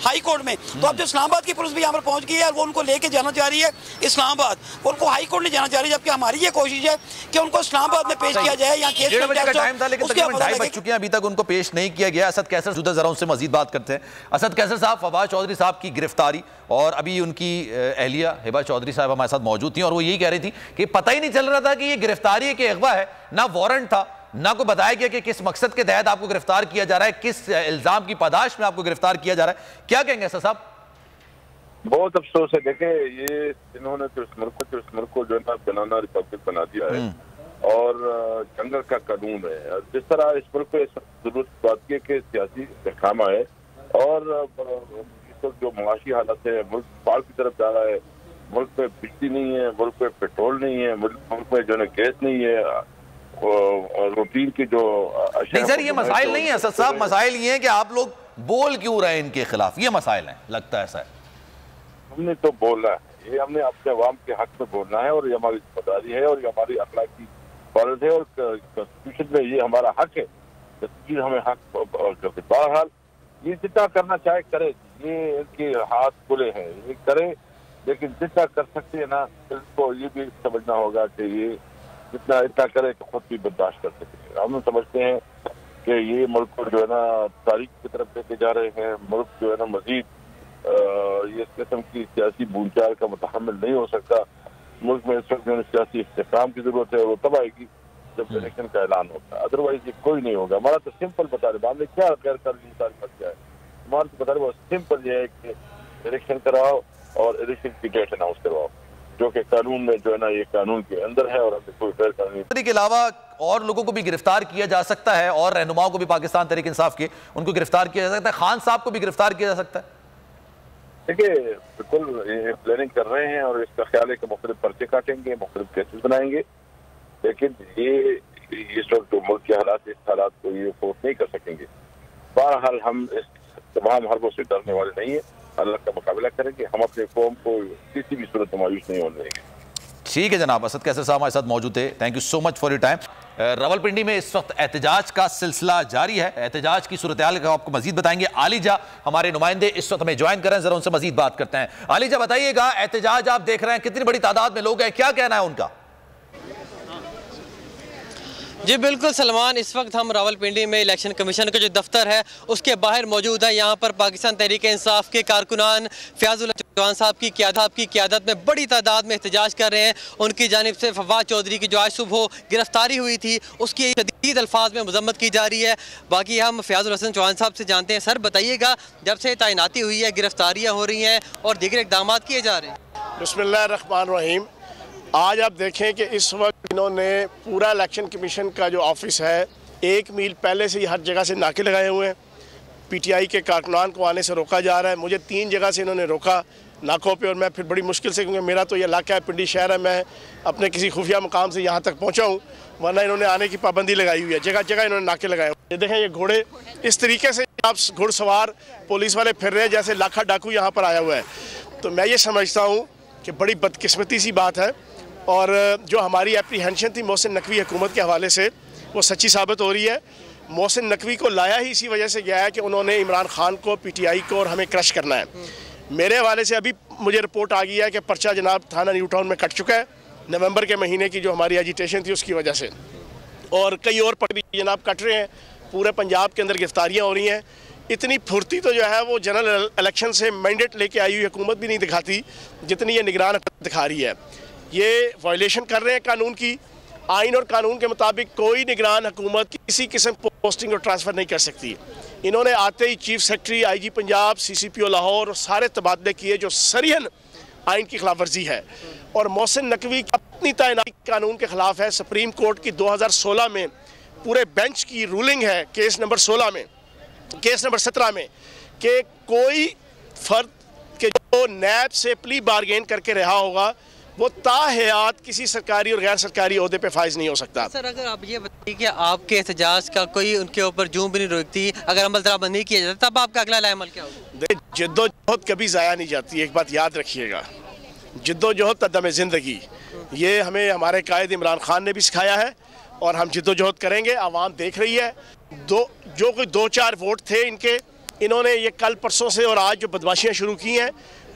हाई कोर्ट में। तो अब जो इस्लामाबाद की पुलिस भी यहाँ पर पहुँच गई है और वो उनको लेके जाना चाह रही है इस्लामाबाद, वो उनको हाई कोर्ट नहीं जाना चाह रही, जबकि हमारी ये कोशिश है कि उनको इस्लामाबाद में पेश किया जाए। यहाँ केस 1:30 बजे का टाइम था, लेकिन तकरीबन 2:30 बज चुके हैं, अभी तक उनको पेश नहीं किया गया। असद कैसर जरा उनसे मजीद बात करते हैं। असद कैसर साहब, फवाद चौधरी साहब की गिरफ्तारी और अभी उनकी अहलिया हिबा चौधरी साहब हमारे साथ मौजूद थी और वो यही कह रही थी कि पता ही नहीं चल रहा था कि ये गिरफ्तारी के अगवा है, ना वारंट था, ना को बताया गया कि किस मकसद के तहत आपको गिरफ्तार किया जा रहा है, किस इल्जाम की पादाश में आपको गिरफ्तार किया जा रहा है। क्या कहेंगे असद साहब? बहुत अफसोस है। देखे, ये इन्होंने तो इस मुल्क को जो है ना बनाना रिपब्लिक बना दिया है और जंगल का कानून है। जिस तरह इस मुल्क को जरूरत बात की कि सियासी इंतकाम है और इस वक्त जो मुआशी हालत है, मुल्क बाढ़ की तरफ जा रहा है, मुल्क में बिजली नहीं है, मुल्क में पेट्रोल नहीं है, मुल्क में जो है गैस नहीं है और रूटीन की जो नहीं सर, ये मसाइल नहीं है असद साहब, मसाइल ये है कि आप लोग बोल क्यों रहे हैं इनके खिलाफ, ये मसाइल हैं, लगता है सर। हमने तो बोलना है, ये हमने अपने अवाम के हक में बोलना है और ये हमारी जिम्मेदारी है और ये हमारी अखलाकी फर्ज है और कॉन्स्टिट्यूशन में ये हमारा हक है, तस्वीर हमें हक। बहरहाल ये जितना करना चाहे करे, ये इनके हाथ खुले हैं, ये करे, लेकिन जितना कर सकते हैं ना, इसको ये भी समझना होगा कि ये जितना इतना करे तो खुद भी बर्दाश्त कर सके। हम समझते हैं कि ये मुल्क को जो है ना तारीख की तरफ लेके जा रहे हैं, मुल्क जो है ना मजीद ये इस किस्म की सियासी बूंदचाल का मुतहम्मिल नहीं हो सकता। मुल्क में इस वक्त जो सियासी इस्तेकाम की जरूरत है, वो तब आएगी जब इलेक्शन का ऐलान होता है, अदरवाइज ये कोई नहीं होगा। हमारा तो सिंपल बता रहे, हमने क्या गैर कानूनी तारीफ क्या है, हमारा तो बता रहे वो सिंपल ये है कि इलेक्शन कराओ और इलेक्शन की डेट अनाउंस करवाओ, जो कि कानून में जो है ना ये कानून के अंदर है और कोई गैर कानूनी के अलावा और लोगों को भी गिरफ्तार किया जा सकता है और रहनुमाओं को भी पाकिस्तान तहरीक इंसाफ के उनको गिरफ्तार किया जा सकता है, खान साहब को भी गिरफ्तार किया जा सकता है। देखिए, बिल्कुल ये प्लानिंग कर रहे हैं और इसका ख्याल है कि मुख्तलिफ पर्चे काटेंगे, मुख्तलिफ केसेस बनाएंगे, लेकिन ये इस वक्त जो मुल्क के हालात, इस हालात को ये अफोर्ड नहीं कर सकेंगे। बहरहाल हम इस तमाम हरबों से डरने वाले नहीं है, अल्लाह का मुकाबला करेंगे, हम अपने कौम को किसी भी सूरत में मायूस नहीं होने देंगे। ठीक है जनाब, असद कैसर साहब हमारे साथ मौजूद थे, thank you so much for your time. Rawalpindi में इस वक्त एहतजाज का सिलसिला जारी है, एहतजाज की सूरत हाल आपको मजीद बताएंगे। आलिजा हमारे नुमाइंदे इस वक्त हमें ज्वाइन कर रहे हैं, जरा उनसे मजीद बात करते हैं। आलिजा बताइएगा, एहतजाज आप देख रहे हैं, कितनी बड़ी तादाद में लोग हैं, क्या कहना है उनका? जी बिल्कुल सलमान, इस वक्त हम रावलपिंडी में इलेक्शन कमीशन का जो दफ्तर है उसके बाहर मौजूद है। यहाँ पर पाकिस्तान तहरीक इंसाफ के कारकुनान फयाजुल्लाह चौहान साहब की क़यादत में बड़ी तादाद में एहतजाज कर रहे हैं। उनकी जानिब से फवाद चौधरी की जो आज सुबह गिरफ्तारी हुई थी उसकी शदीद अल्फाज में मजम्मत की जा रही है। बाकी हम फयाजुल हसन चौहान साहब से जानते हैं। सर बताइएगा, जब से तैनाती हुई है, गिरफ्तारियाँ हो रही हैं और दीगर इक़दाम किए जा रहे हैं। बिस्मिल्लाहिर्रहमानिर्रहीम। आज आप देखें कि इस वक्त इन्होंने पूरा इलेक्शन कमीशन का जो ऑफिस है 1 मील पहले से ही हर जगह से नाके लगाए हुए हैं। पीटीआई के कारकुनान को आने से रोका जा रहा है। मुझे 3 जगह से इन्होंने रोका नाकों पे और मैं फिर बड़ी मुश्किल से, क्योंकि मेरा तो ये इलाका है, पिंडी शहर है, मैं अपने किसी खुफिया मुकाम से यहाँ तक पहुँचा हूँ, वरना इन्होंने आने की पाबंदी लगाई हुई है। जगह जगह इन्होंने नाके लगाए हुए। ये देखें, ये घोड़े इस तरीके से आप घुड़सवार पुलिस वाले फिर रहे हैं जैसे लाखा डाकू यहाँ पर आया हुआ है। तो मैं ये समझता हूँ कि बड़ी बदकिस्मती सी बात है और जो हमारी एप्रीहेंशन थी मोहसिन नकवी हुकूमत के हवाले से, वो सच्ची साबित हो रही है। मोहसिन नकवी को लाया ही इसी वजह से गया है कि उन्होंने इमरान खान को, पीटीआई को और हमें क्रश करना है। मेरे हवाले से अभी मुझे रिपोर्ट आ गई है कि पर्चा जनाब थाना न्यू टाउन में कट चुका है नवंबर के महीने की जो हमारी एजिटेशन थी उसकी वजह से, और कई और पर भी जनाब कट रहे हैं। पूरे पंजाब के अंदर गिरफ्तारियाँ हो रही हैं। इतनी फुर्ती तो जो है वो जनरल इलेक्शन से मैंडेट लेके आई हुई हुकूमत भी नहीं दिखाती जितनी ये निगरान दिखा रही है। ये वायलेशन कर रहे हैं कानून की। आइन और कानून के मुताबिक कोई निगरान हुकूमत किसी किस्म पोस्टिंग और ट्रांसफ़र नहीं कर सकती। इन्होंने आते ही chief secretary, IG Punjab, CCPO Lahore और सारे तबादले किए जो सरियन आइन की खिलाफ वर्जी है। और मोहसिन नकवी अपनी तैनाती कानून के खिलाफ है। सुप्रीम कोर्ट की 2016 में पूरे बेंच की रूलिंग है केस नंबर 16 में, केस नंबर 17 में, कि कोई फर्द के जो नैब से प्ली बारगेन करके रहा होगा वो ताहयात किसी सरकारी और गैर सरकारी ओहदे पे फाइज नहीं हो सकता। सर अगर आप ये बताइए कि आपके एहतजाज का कोई उनके ऊपर जूम भी नहीं रोकती, अगर अमल दरामद नहीं किया जाता तब आपका अगला अमल क्या होगा? जिद्दोजहद कभी ज़ाया नहीं जाती, एक बात याद रखिएगा, जिद्दोजहद कदम ज़िंदगी, ये हमें हमारे कायद इमरान खान ने भी सिखाया है और हम जिद्दोजहद करेंगे। आवाम देख रही है, जो कोई 2-4 वोट थे इनके, इन्होंने ये कल परसों से और आज जो बदमाशियाँ शुरू की हैं,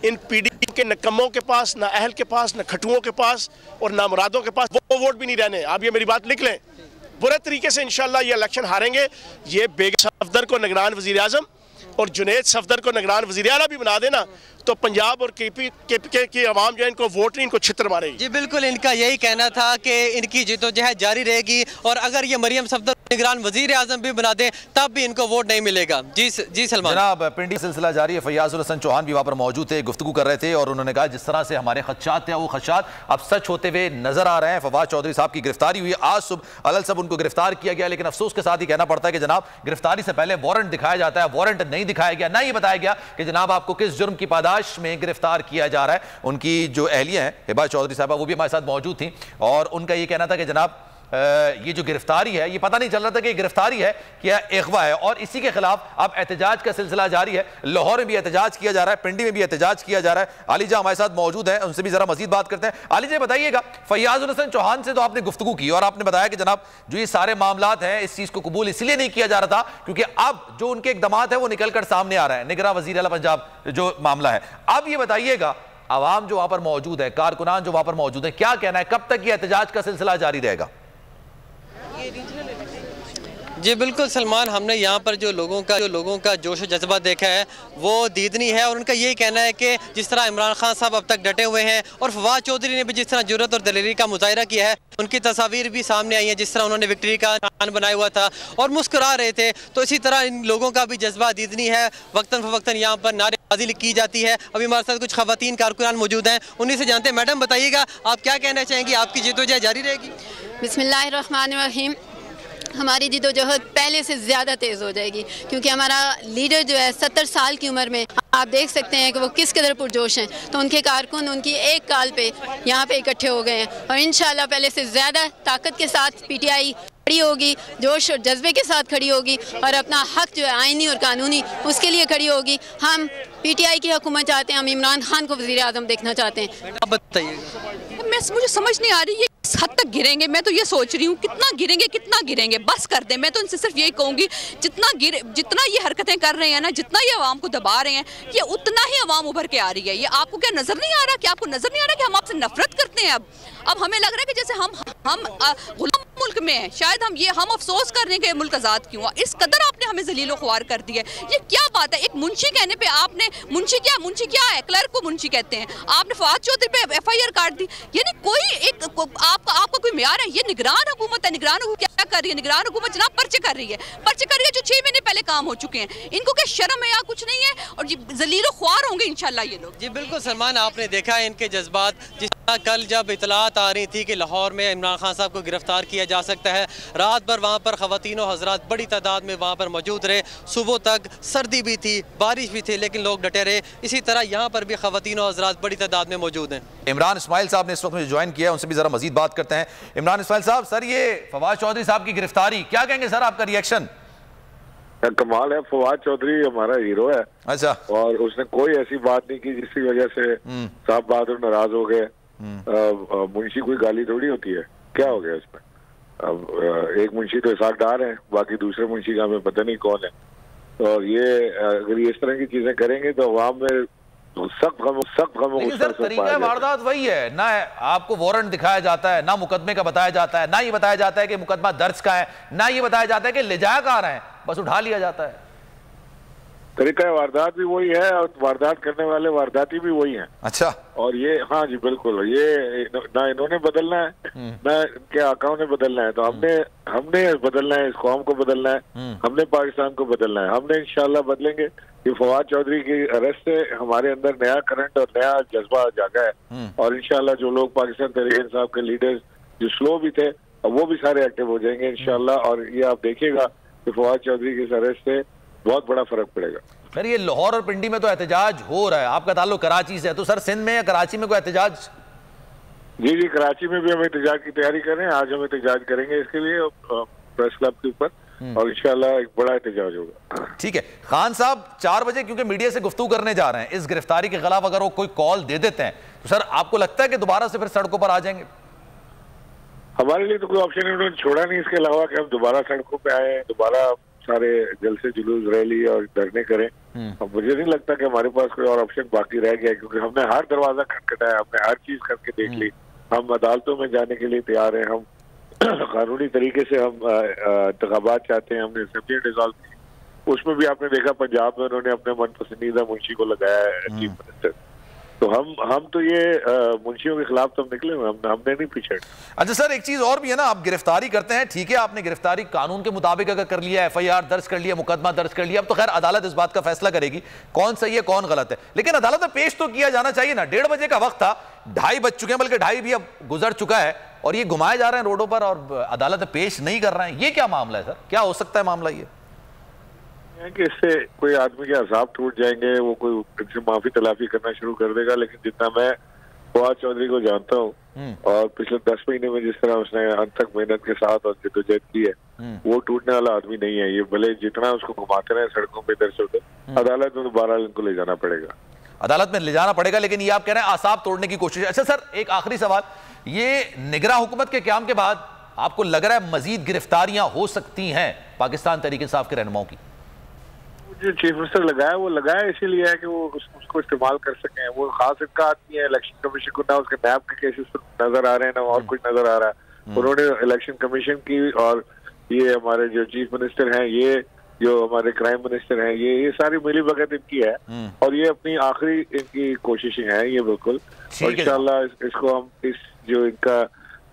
इन पीडीपी के नकम्मों के पास, ना अहल के पास, ना खटुओं के पास और ना मुरादों के पास वो वोट भी नहीं रहने। आप ये मेरी बात लिख लें, बुरे तरीके से इंशाल्लाह ये इलेक्शन हारेंगे। ये बेगम सफदर को निगरान वज़ीर आज़म और जुनैद सफदर को निगरान वज़ीर आला भी बना देना तो पंजाब और के की आवाम जो है इनको वोट नहीं, इनको छितर मारेगी। जी बिल्कुल, इनका यही कहना था कि इनकी जिद्दोजहद जारी रहेगी और अगर ये मरियम सफदर निगरान वजीर आजम भी बना दें तब भी इनको वोट नहीं मिलेगा। जी सलमान जनाब, पिंडी सिलसिला जारी है। फैयाजुल हसन चौहान भी वहाँ पर मौजूद थे, गुफ्तगू कर रहे थे और उन्होंने कहा जिस तरह से हमारे खदशात थे वो खदशात अब सच होते हुए नजर आ रहे हैं। फवाद चौधरी साहब की गिरफ्तारी हुई, आज सुबह अलल सब उनको गिरफ्तार किया गया, लेकिन अफसोस के साथ ही कहना पड़ता है कि जनाब गिरफ्तारी से पहले वारंट दिखाया जाता है, वारंट नहीं दिखाया गया, ना ये बताया गया कि जनाब आपको किस जुर्म की पादाश में गिरफ्तार किया जा रहा है। उनकी जो अहलिया हैं हिबा चौधरी साहबा, वो भी हमारे साथ मौजूद थी और उनका ये कहना था कि जनाब ये जो गिरफ्तारी है ये पता नहीं चल रहा था कि गिरफ्तारी है क्या अगवा है और इसी के खिलाफ अब एहतजाज का सिलसिला जारी है। लाहौर में भी एहतजाज किया जा रहा है, पिंडी में भी एहतजाज किया जा रहा है। आलिजा हमारे साथ मौजूद है, उनसे भी जरा मजीद बात करते हैं। आलिजा बताइएगा, फैयाजुल हसन चौहान से तो आपने गुफ्तगू की और आपने बताया कि जनाब जो ये सारे मामलात हैं इस चीज को कबूल इसलिए नहीं किया जा रहा था क्योंकि अब जो उनके इकदामात है वो निकलकर सामने आ रहा है, निगरान वजीर आला पंजाब जो मामला है। अब ये बताइएगा, आवाम जो वहां पर मौजूद है, कारकुनान जो वहां पर मौजूद है, क्या कहना है, कब तक ये एहतजाज का सिलसिला जारी रहेगा? जी बिल्कुल सलमान, हमने यहाँ पर जो लोगों का जोश जज्बा देखा है वो दीदनी है और उनका यही कहना है कि जिस तरह इमरान खान साहब अब तक डटे हुए हैं और फवाद चौधरी ने भी जिस तरह जुर्रत और दलेरी का मुजाहिरा किया है, उनकी तस्वीर भी सामने आई है, जिस तरह उन्होंने विक्ट्री का निशान बनाया हुआ था और मुस्कुरा रहे थे, तो इसी तरह इन लोगों का भी जज्बा दीदनी है। वक्तन फवक्तन यहाँ पर नारेबाजी की जाती है। अभी हमारे साथ कुछ खवातीन कारकुनान मौजूद हैं, उन्हीं से जानते हैं। मैडम बताइएगा, आप क्या कहना चाहेंगी, आपकी जिद्दोजहद जारी रहेगी? बिस्मिल्लाहिर्रहमानिर्रहीम। हमारी जिद्दोजहद पहले से ज़्यादा तेज़ हो जाएगी क्योंकि हमारा लीडर जो है 70 साल की उम्र में आप देख सकते हैं कि वो किस कदर पुरजोश हैं, तो उनके कारकुन उनकी एक काल पे यहाँ पे इकट्ठे हो गए हैं और इंशाल्लाह पहले से ज़्यादा ताकत के साथ पीटीआई खड़ी होगी, जोश और जज्बे के साथ खड़ी होगी और अपना हक जो है आईनी और कानूनी उसके लिए खड़ी होगी। हम पीटीआई की हुकूमत चाहते हैं, हम इमरान खान को वज़ीर आज़म देखना चाहते हैं। आप बताइए। मुझे समझ नहीं आ रही ये किस हद तक गिरेंगे। मैं तो ये सोच रही हूँ कितना गिरेंगे, बस कर दें। मैं तो इनसे सिर्फ यही कहूँगी जितना ये हरकतें कर रहे हैं ना, जितना ये आवाम को दबा रहे हैं, ये उतना ही आवाम उभर के आ रही है। ये आपको क्या नजर नहीं आ रहा कि हम आपसे नफरत करते हैं? अब हमें लग रहा है कि जैसे हम गुलाम मुल्क में हैं, शायद हम अफसोस कर रहे हैं कि मुल्क आज़ाद क्यों हुआ। इस कदर आपने हमें जलीलो ख्वार कर दिया है। ये क्या बात है? एक मुंशी कहने पे आपने मुंशी क्या है, क्लर्क को मुंशी कहते हैं, आपने फवाद चौधरी पे FIR काट दी। यानी आपका कोई म्यार है? ये निगरान हुकूमत है। निगरान हुकूमत क्या कर रही है? निगरान हुकूमत जनाब पर्चे कर रही है जो 6 महीने पहले काम हो चुके हैं। इनको क्या शर्म है या कुछ नहीं है? और जलीलो ख्वार होंगे इंशाल्लाह ये लोग। जी बिल्कुल सलमान, आपने देखा है इनके जज्बात। जिस तरह कल जब इतलात आ रही थी कि लाहौर में इमरान खान साहब को गिरफ्तार किया जा सकता है, रात भर वहाँ पर खवातीन और हजरात बड़ी तादाद में वहाँ पर मौजूद रहे। सुबह तक सर्दी भी थी, बारिश भी थी, लेकिन लोग डटे रहे। इसी तरह यहाँ पर भी खवातीन और हजरात बड़ी तादाद में मौजूद हैं। इमरान इस्माइल साहब ने इस वक्त मुझे ज्वाइन किया है, उनसे भी जरा मजीद बात करते हैं। इमरान इस्माइल साहब, सर ये फवाद चौधरी साहब की गिरफ्तारी, क्या कहेंगे सर, आपका रिएक्शन? कमाल है, फवाद चौधरी हमारा हीरो है। अच्छा। और उसने कोई ऐसी बात नहीं की जिसकी वजह से साहब बहादुर नाराज हो गए। मुंशी कोई गाली थोड़ी होती है, क्या हो गया इसमें? अब एक मुंशी तो इसाक डार है, बाकी दूसरे मुंशी का हमें पता नहीं कौन है। और ये अगर ये इस तरह की चीजें करेंगे तो अवाम में सख्त तरीका वारदात वही है ना, आपको वारंट दिखाया जाता है, ना मुकदमे का बताया जाता है, ना ये बताया जाता है कि मुकदमा दर्ज का है, ना ये बताया जाता है कि ले जाया कहाँ रहे हैं, बस उठा लिया जाता है। तरीका वारदात भी वही है और वारदात करने वाले वारदाती भी वही हैं। अच्छा। और ये, हाँ जी बिल्कुल, ये ना इन्होंने बदलना है ना इनके आकाओं ने बदलना है, तो हमने बदलना है, इस कौम को बदलना है, हमने पाकिस्तान को बदलना है। हमने इंशाल्लाह बदलेंगे। कि फवाद चौधरी की अरेस्ट से हमारे अंदर नया करंट और नया जज्बा जागा है और इंशाल्लाह जो लोग पाकिस्तान तहरीक इंसाफ के लीडर्स जो स्लो भी थे वो भी सारे एक्टिव हो जाएंगे इंशाल्लाह। और ये आप देखिएगा कि फवाद चौधरी की अरेस्ट से बहुत बड़ा फर्क पड़ेगा। सर ये लाहौर और पिंडी में तो एहतजाज हो रहा है, आपका ताल्लुक कराची से है, तो सर सिंध में या कराची में कोई एहतजाज? जी, कराची में भी हम एहतजाज की तैयारी कर रहे हैं। आज हम एहतजाज करेंगे इसके लिए प्रेस क्लब के ऊपर और इंशाल्लाह एक बड़ा एहतजाज होगा। ठीक है खान साहब, 4 बजे क्योंकि मीडिया से गुफ्तगू करने जा रहे हैं इस गिरफ्तारी के खिलाफ, अगर वो कोई कॉल दे देते हैं तो सर आपको लगता है कि दोबारा से फिर सड़कों पर आ जाएंगे? हमारे लिए तो कोई ऑप्शन उन्होंने छोड़ा नहीं इसके अलावा कि हम दोबारा सड़कों पे आए, दोबारा सारे जलसे जुलूस रैली और धरने करें। अब मुझे नहीं लगता कि हमारे पास कोई और ऑप्शन बाकी रह गया, क्योंकि हमने हर दरवाजा खटखटाया, हमने हर चीज करके देख ली। हम अदालतों में जाने के लिए तैयार हैं, हम कानूनी तरीके से हम इंतखाबात चाहते हैं, हमने असेंबली डिसॉल्व की। उसमें भी आपने देखा पंजाब में उन्होंने अपने मन पसंदीदा मुंशी को लगाया है चीफ मिनिस्टर। तो हम तो ये मुंशियों के खिलाफ तो निकले हुए, हमने नहीं पीछे। अच्छा सर, एक चीज और भी है ना, आप गिरफ्तारी करते हैं, ठीक है, आपने गिरफ्तारी कानून के मुताबिक अगर कर लिया, FIR दर्ज कर लिया, मुकदमा दर्ज कर लिया, अब तो खैर अदालत इस बात का फैसला करेगी कौन सही है कौन गलत है, लेकिन अदालत में पेश तो किया जाना चाहिए ना। 1:30 बजे का वक्त था, 2:30 बज चुके हैं, बल्कि 2:30 भी अब गुजर चुका है और ये घुमाए जा रहे हैं रोडों पर और अदालत में पेश नहीं कर रहे हैं। ये क्या मामला है सर, क्या हो सकता है मामला ये? कि इससे कोई आदमी के असाब टूट जाएंगे, वो कोई इनसे माफी तलाफी करना शुरू कर देगा। लेकिन जितना मैं फवाद चौधरी को जानता हूँ और पिछले 10 महीने में जिस तरह उसने अनथक मेहनत के साथ और जद्दोजहद की है, वो टूटने वाला आदमी नहीं है। ये भले जितना उसको घुमाते रहे सड़कों पे इधर से उधर, अदालत में दोबारा इनको ले जाना पड़ेगा, अदालत में ले जाना पड़ेगा। लेकिन ये आप कह रहे हैं आसाब तोड़ने की कोशिश। अच्छा सर, एक आखिरी सवाल, ये निगरां हुकूमत के क़याम के बाद आपको लग रहा है मजीद गिरफ्तारियां हो सकती हैं पाकिस्तान तहरीक इंसाफ के रहनुमाओं की? जो चीफ मिनिस्टर लगाया वो लगाया इसीलिए है कि वो उसको इस्तेमाल कर सकें। वो खास इनका आदमी है, इलेक्शन कमीशन को ना उसके नैब के केसेस नजर आ रहे हैं ना और कुछ नजर आ रहा है। उन्होंने इलेक्शन कमीशन की और ये हमारे जो चीफ मिनिस्टर हैं, ये जो हमारे क्राइम मिनिस्टर हैं, ये सारी मिली भगत इनकी है और ये अपनी आखिरी इनकी कोशिशें हैं ये बिल्कुल। और इंशाल्लाह इसको हम इस जो इनका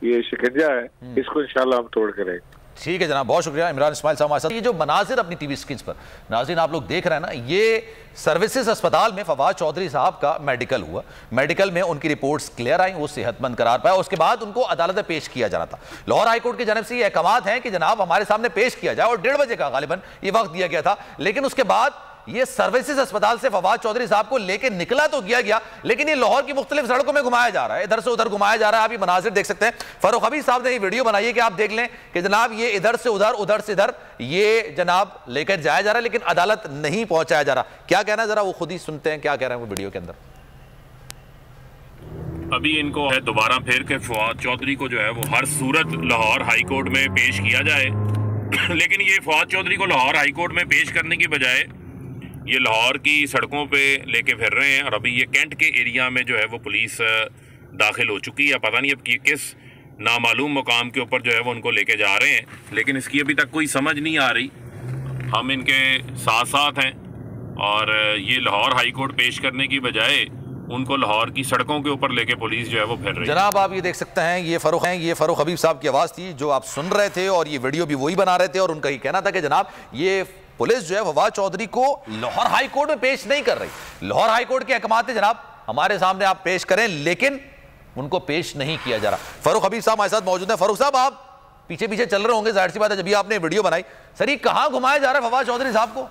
ये शिकंजा है इसको इंशाल्लाह हम तोड़ करेंगे। ठीक है जनाब, बहुत शुक्रिया इमरान इस्माइल साहब हमारे साथ। ये जो मनाजिर अपनी टीवी स्क्रीन पर नाज़रीन आप लोग देख रहे हैं ना, ये सर्विसेज अस्पताल में फवाद चौधरी साहब का मेडिकल हुआ। मेडिकल में उनकी रिपोर्ट्स क्लियर आई, वो सेहतमंद करार पाया। उसके बाद उनको अदालत में पेश किया जाना था। लाहौर हाईकोर्ट की जानब से ये अहकामात हैं कि जनाब हमारे सामने पेश किया जाए और 1:30 बजे का गालिबन ये वक्त दिया गया था। लेकिन उसके बाद ये सर्विसेज अस्पताल से फवाद चौधरी साहब को लेकर निकला तो गया, लेकिन ये लाहौर की मुख्तलिफ सड़कों में घुमाया जा रहा है, इधर से उधर घुमाया जा रहा है। आप ये मनाजिर देख सकते हैं। फरूख हबीब साहब ने ये वीडियो बनाई है कि आप देख लें कि जनाब ये इधर से उधर, उधर से इधर ये जनाब लेकर जाया जा रहा है, लेकिन अदालत नहीं पहुंचाया जा रहा। क्या कहना है जरा वो खुद ही सुनते हैं क्या कह रहे हैं वो वीडियो के अंदर। अभी इनको है दोबारा फिर के फवाद चौधरी को जो है वो हर सूरत लाहौर हाई कोर्ट में पेश किया जाए, लेकिन ये फवाद चौधरी को लाहौर हाई कोर्ट में पेश करने की बजाय ये लाहौर की सड़कों पे लेके फिर रहे हैं। और अभी ये कैंट के एरिया में जो है वो पुलिस दाखिल हो चुकी है। पता नहीं अब कि किस नामालूम मुकाम के ऊपर जो है वो उनको लेके जा रहे हैं, लेकिन इसकी अभी तक कोई समझ नहीं आ रही। हम इनके साथ साथ हैं और ये लाहौर हाई कोर्ट पेश करने की बजाय उनको लाहौर की सड़कों के ऊपर लेके पुलिस जो है वो फिर रही है। जनाब आप ये देख सकते हैं, ये फरूख हबीब साहब की आवाज़ थी जो आप सुन रहे थे और ये वीडियो भी वही बना रहे थे। और उनका ये कहना था कि जनाब ये पुलिस जो है फवाद चौधरी को लाहौर हाई कोर्ट में पेश नहीं कर रही। लाहौर हाई कोर्ट के अहकामात है जनाब हमारे सामने आप पेश करें, लेकिन उनको पेश नहीं किया जा रहा। फरूख हबीब साहब हमारे साथ मौजूद हैं। फरूख साहब आप पीछे पीछे चल रहे होंगे, जाहिर सी बात है, जब भी आपने वीडियो बनाई। सर ये कहाँ घुमाया जा रहा है फवाद चौधरी साहब को?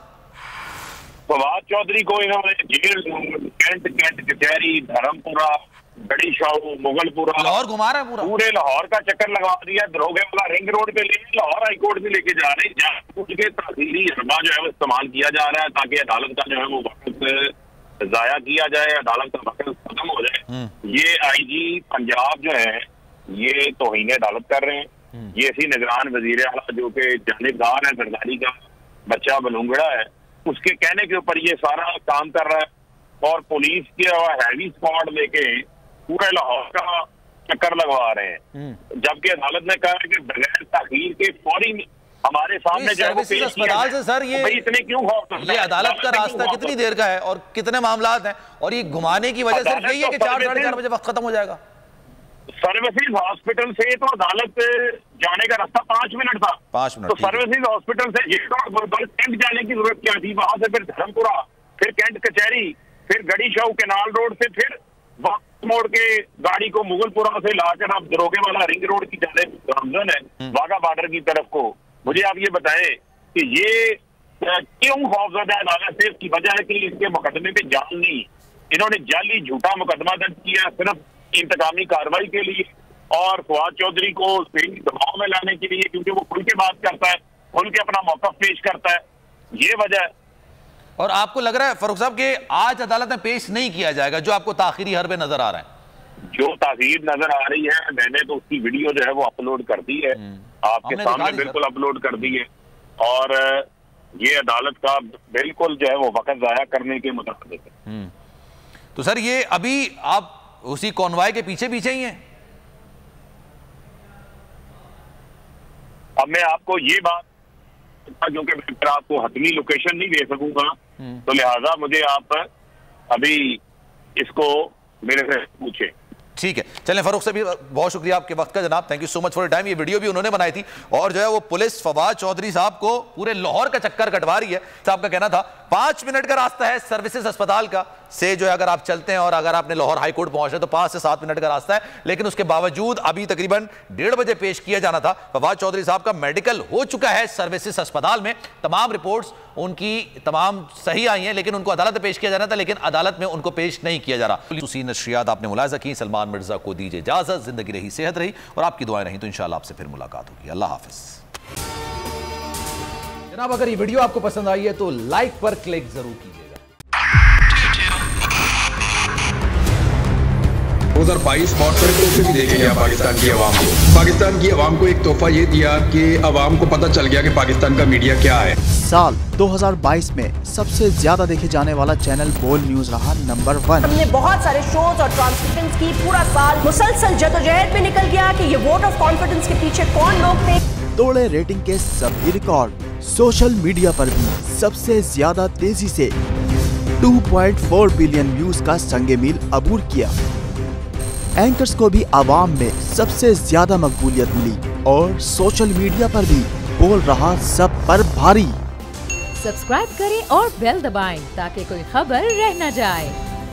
फवाद चौधरी को इन्होंने जेल, कैंट कचहरी, धर्मपुरा, गड़ी शाहू, मुगलपुरा, लाहौर घुमा रहा है पूरे लाहौर का चक्कर लगवा दिया। दरोगे वाला रिंग रोड पे ले लाहौर हाईकोर्ट में लेके जा रहे हैं। जानबूझ के तहसीली हरबा जो है वो इस्तेमाल किया जा रहा है ताकि अदालत का जो है वो वक्त जाया किया जाए, अदालत का वक्त खत्म हो जाए। ये IG पंजाब जो है ये तौहीन अदालत कर रहे हैं। ये इसी निगरान वजीर आला जो कि जानिबदार है, सरदारी का बच्चा बलूंगड़ा है, उसके कहने के ऊपर ये सारा काम कर रहा है। और पुलिस के हैवी स्क्वाड लेके पूरे लाहौर का चक्कर लगवा रहे हैं, जबकि अदालत ने कहा कि बगैर ताखीर के फौरी हमारे सामने जो है अस्पताल से सर ये इतने क्यों ये अदालत का रास्ता कितनी देर का है और कितने मामला हैं, और ये घुमाने की वजह सिर्फ यही है कि 4 साढ़े 4 बजे वक्त खत्म हो जाएगा। सर्विसेज हॉस्पिटल से तो अदालत जाने का रास्ता 5 मिनट था, 5 मिनट। तो सर्विसेज हॉस्पिटल से कैंट जाने की जरूरत क्या थी? वहां से फिर धर्मपुरा, फिर कैंट कचहरी, फिर गड़ी शाहू केनाल रोड से फिर वक्त मोड़ के गाड़ी को मुगलपुरा से लाकर आप दरोगे वाला रिंग रोड की जाने रमजन है वाघा बॉर्डर की तरफ को। मुझे आप ये बताएं कि ये क्यों खौफजदा अदालत से? इसकी वजह है कि इसके मुकदमे पे जाल नहीं, इन्होंने जाली झूठा मुकदमा दर्ज किया सिर्फ इंतकामी कार्रवाई के लिए और फवाद चौधरी को दबाव में लाने के लिए, क्योंकि वो खुल के बात करता है खुल के अपना मौकफ पेश करता है, ये वजह है। और आपको लग रहा है फारूक साहब कि आज अदालत में पेश नहीं किया जाएगा, जो आपको ताखिरी हर पे नजर आ रहा है? जो ताखीर नजर आ रही है, मैंने तो उसकी वीडियो जो है वो अपलोड कर दी है, आपके सामने बिल्कुल अपलोड कर दी है, और ये अदालत का बिल्कुल जो है वो वक्त जाया करने के मुताबिक है। तो सर ये अभी आप उसी कॉन्वॉय के पीछे पीछे ही हैं? अब मैं आपको ये बात, क्योंकि मैं आपको हतमी लोकेशन नहीं दे सकूंगा, तो लिहाजा मुझे आप अभी इसको मेरे से पूछे। ठीक है, चलें फारूक साहब, बहुत शुक्रिया आपके वक्त का जनाब, thank you so much for time. ये वीडियो भी उन्होंने बनाई थी, और जो है वो पुलिस फवाद चौधरी साहब को पूरे लाहौर का चक्कर कटवा रही है। साहब का कहना था 5 मिनट का रास्ता है सर्विसेज अस्पताल का से, जो है अगर आप चलते हैं और अगर आपने लाहौर हाई कोर्ट पहुंचना है तो 5 से 7 मिनट का रास्ता है, लेकिन उसके बावजूद अभी तकरीबन 1:30 बजे पेश किया जाना था। फवाद चौधरी साहब का मेडिकल हो चुका है सर्विसेज अस्पताल में, तमाम रिपोर्ट्स उनकी तमाम सही आई हैं, लेकिन उनको अदालत में पेश किया जाना था, लेकिन अदालत में उनको पेश नहीं किया जा रहा। खुसूसी नशरियात आपने मुलाहिजा की। सलमान मिर्जा को दीजिए इजाजत, जिंदगी रही, सेहत रही, और आपकी दुआएं रही तो इंशाअल्लाह आपसे फिर मुलाकात होगी। अल्लाह हाफिज। जनाब अगर ये वीडियो आपको पसंद आई है तो लाइक पर क्लिक जरूर कीजिएगा। 2022 बहुत सारे तोहफे भी देखे गया पाकिस्तान की आवाम को। पाकिस्तान की आवाम को एक तोहफा ये दिया कि आवाम को पता चल गया कि पाकिस्तान का मीडिया क्या है। साल 2022 में सबसे ज्यादा देखे जाने वाला चैनल बोल न्यूज रहा नंबर 1। हमने बहुत सारे शोज और ट्रांसमिशंस की, पूरा साल मुसलसल जदोजहद में निकल गया कि ये वोट ऑफ कॉन्फिडेंस के पीछे कौन लोग थे। तोड़े रेटिंग के सभी रिकॉर्ड। सोशल मीडिया पर भी सबसे ज्यादा तेजी से 2.4 बिलियन व्यूज का संगे मील अबूर किया। एंकर्स को भी आवाम में सबसे ज्यादा मकबूलियत मिली, और सोशल मीडिया पर भी बोल रहा सब पर भारी। सब्सक्राइब करें और बेल दबाएं ताकि कोई खबर रह न जाए।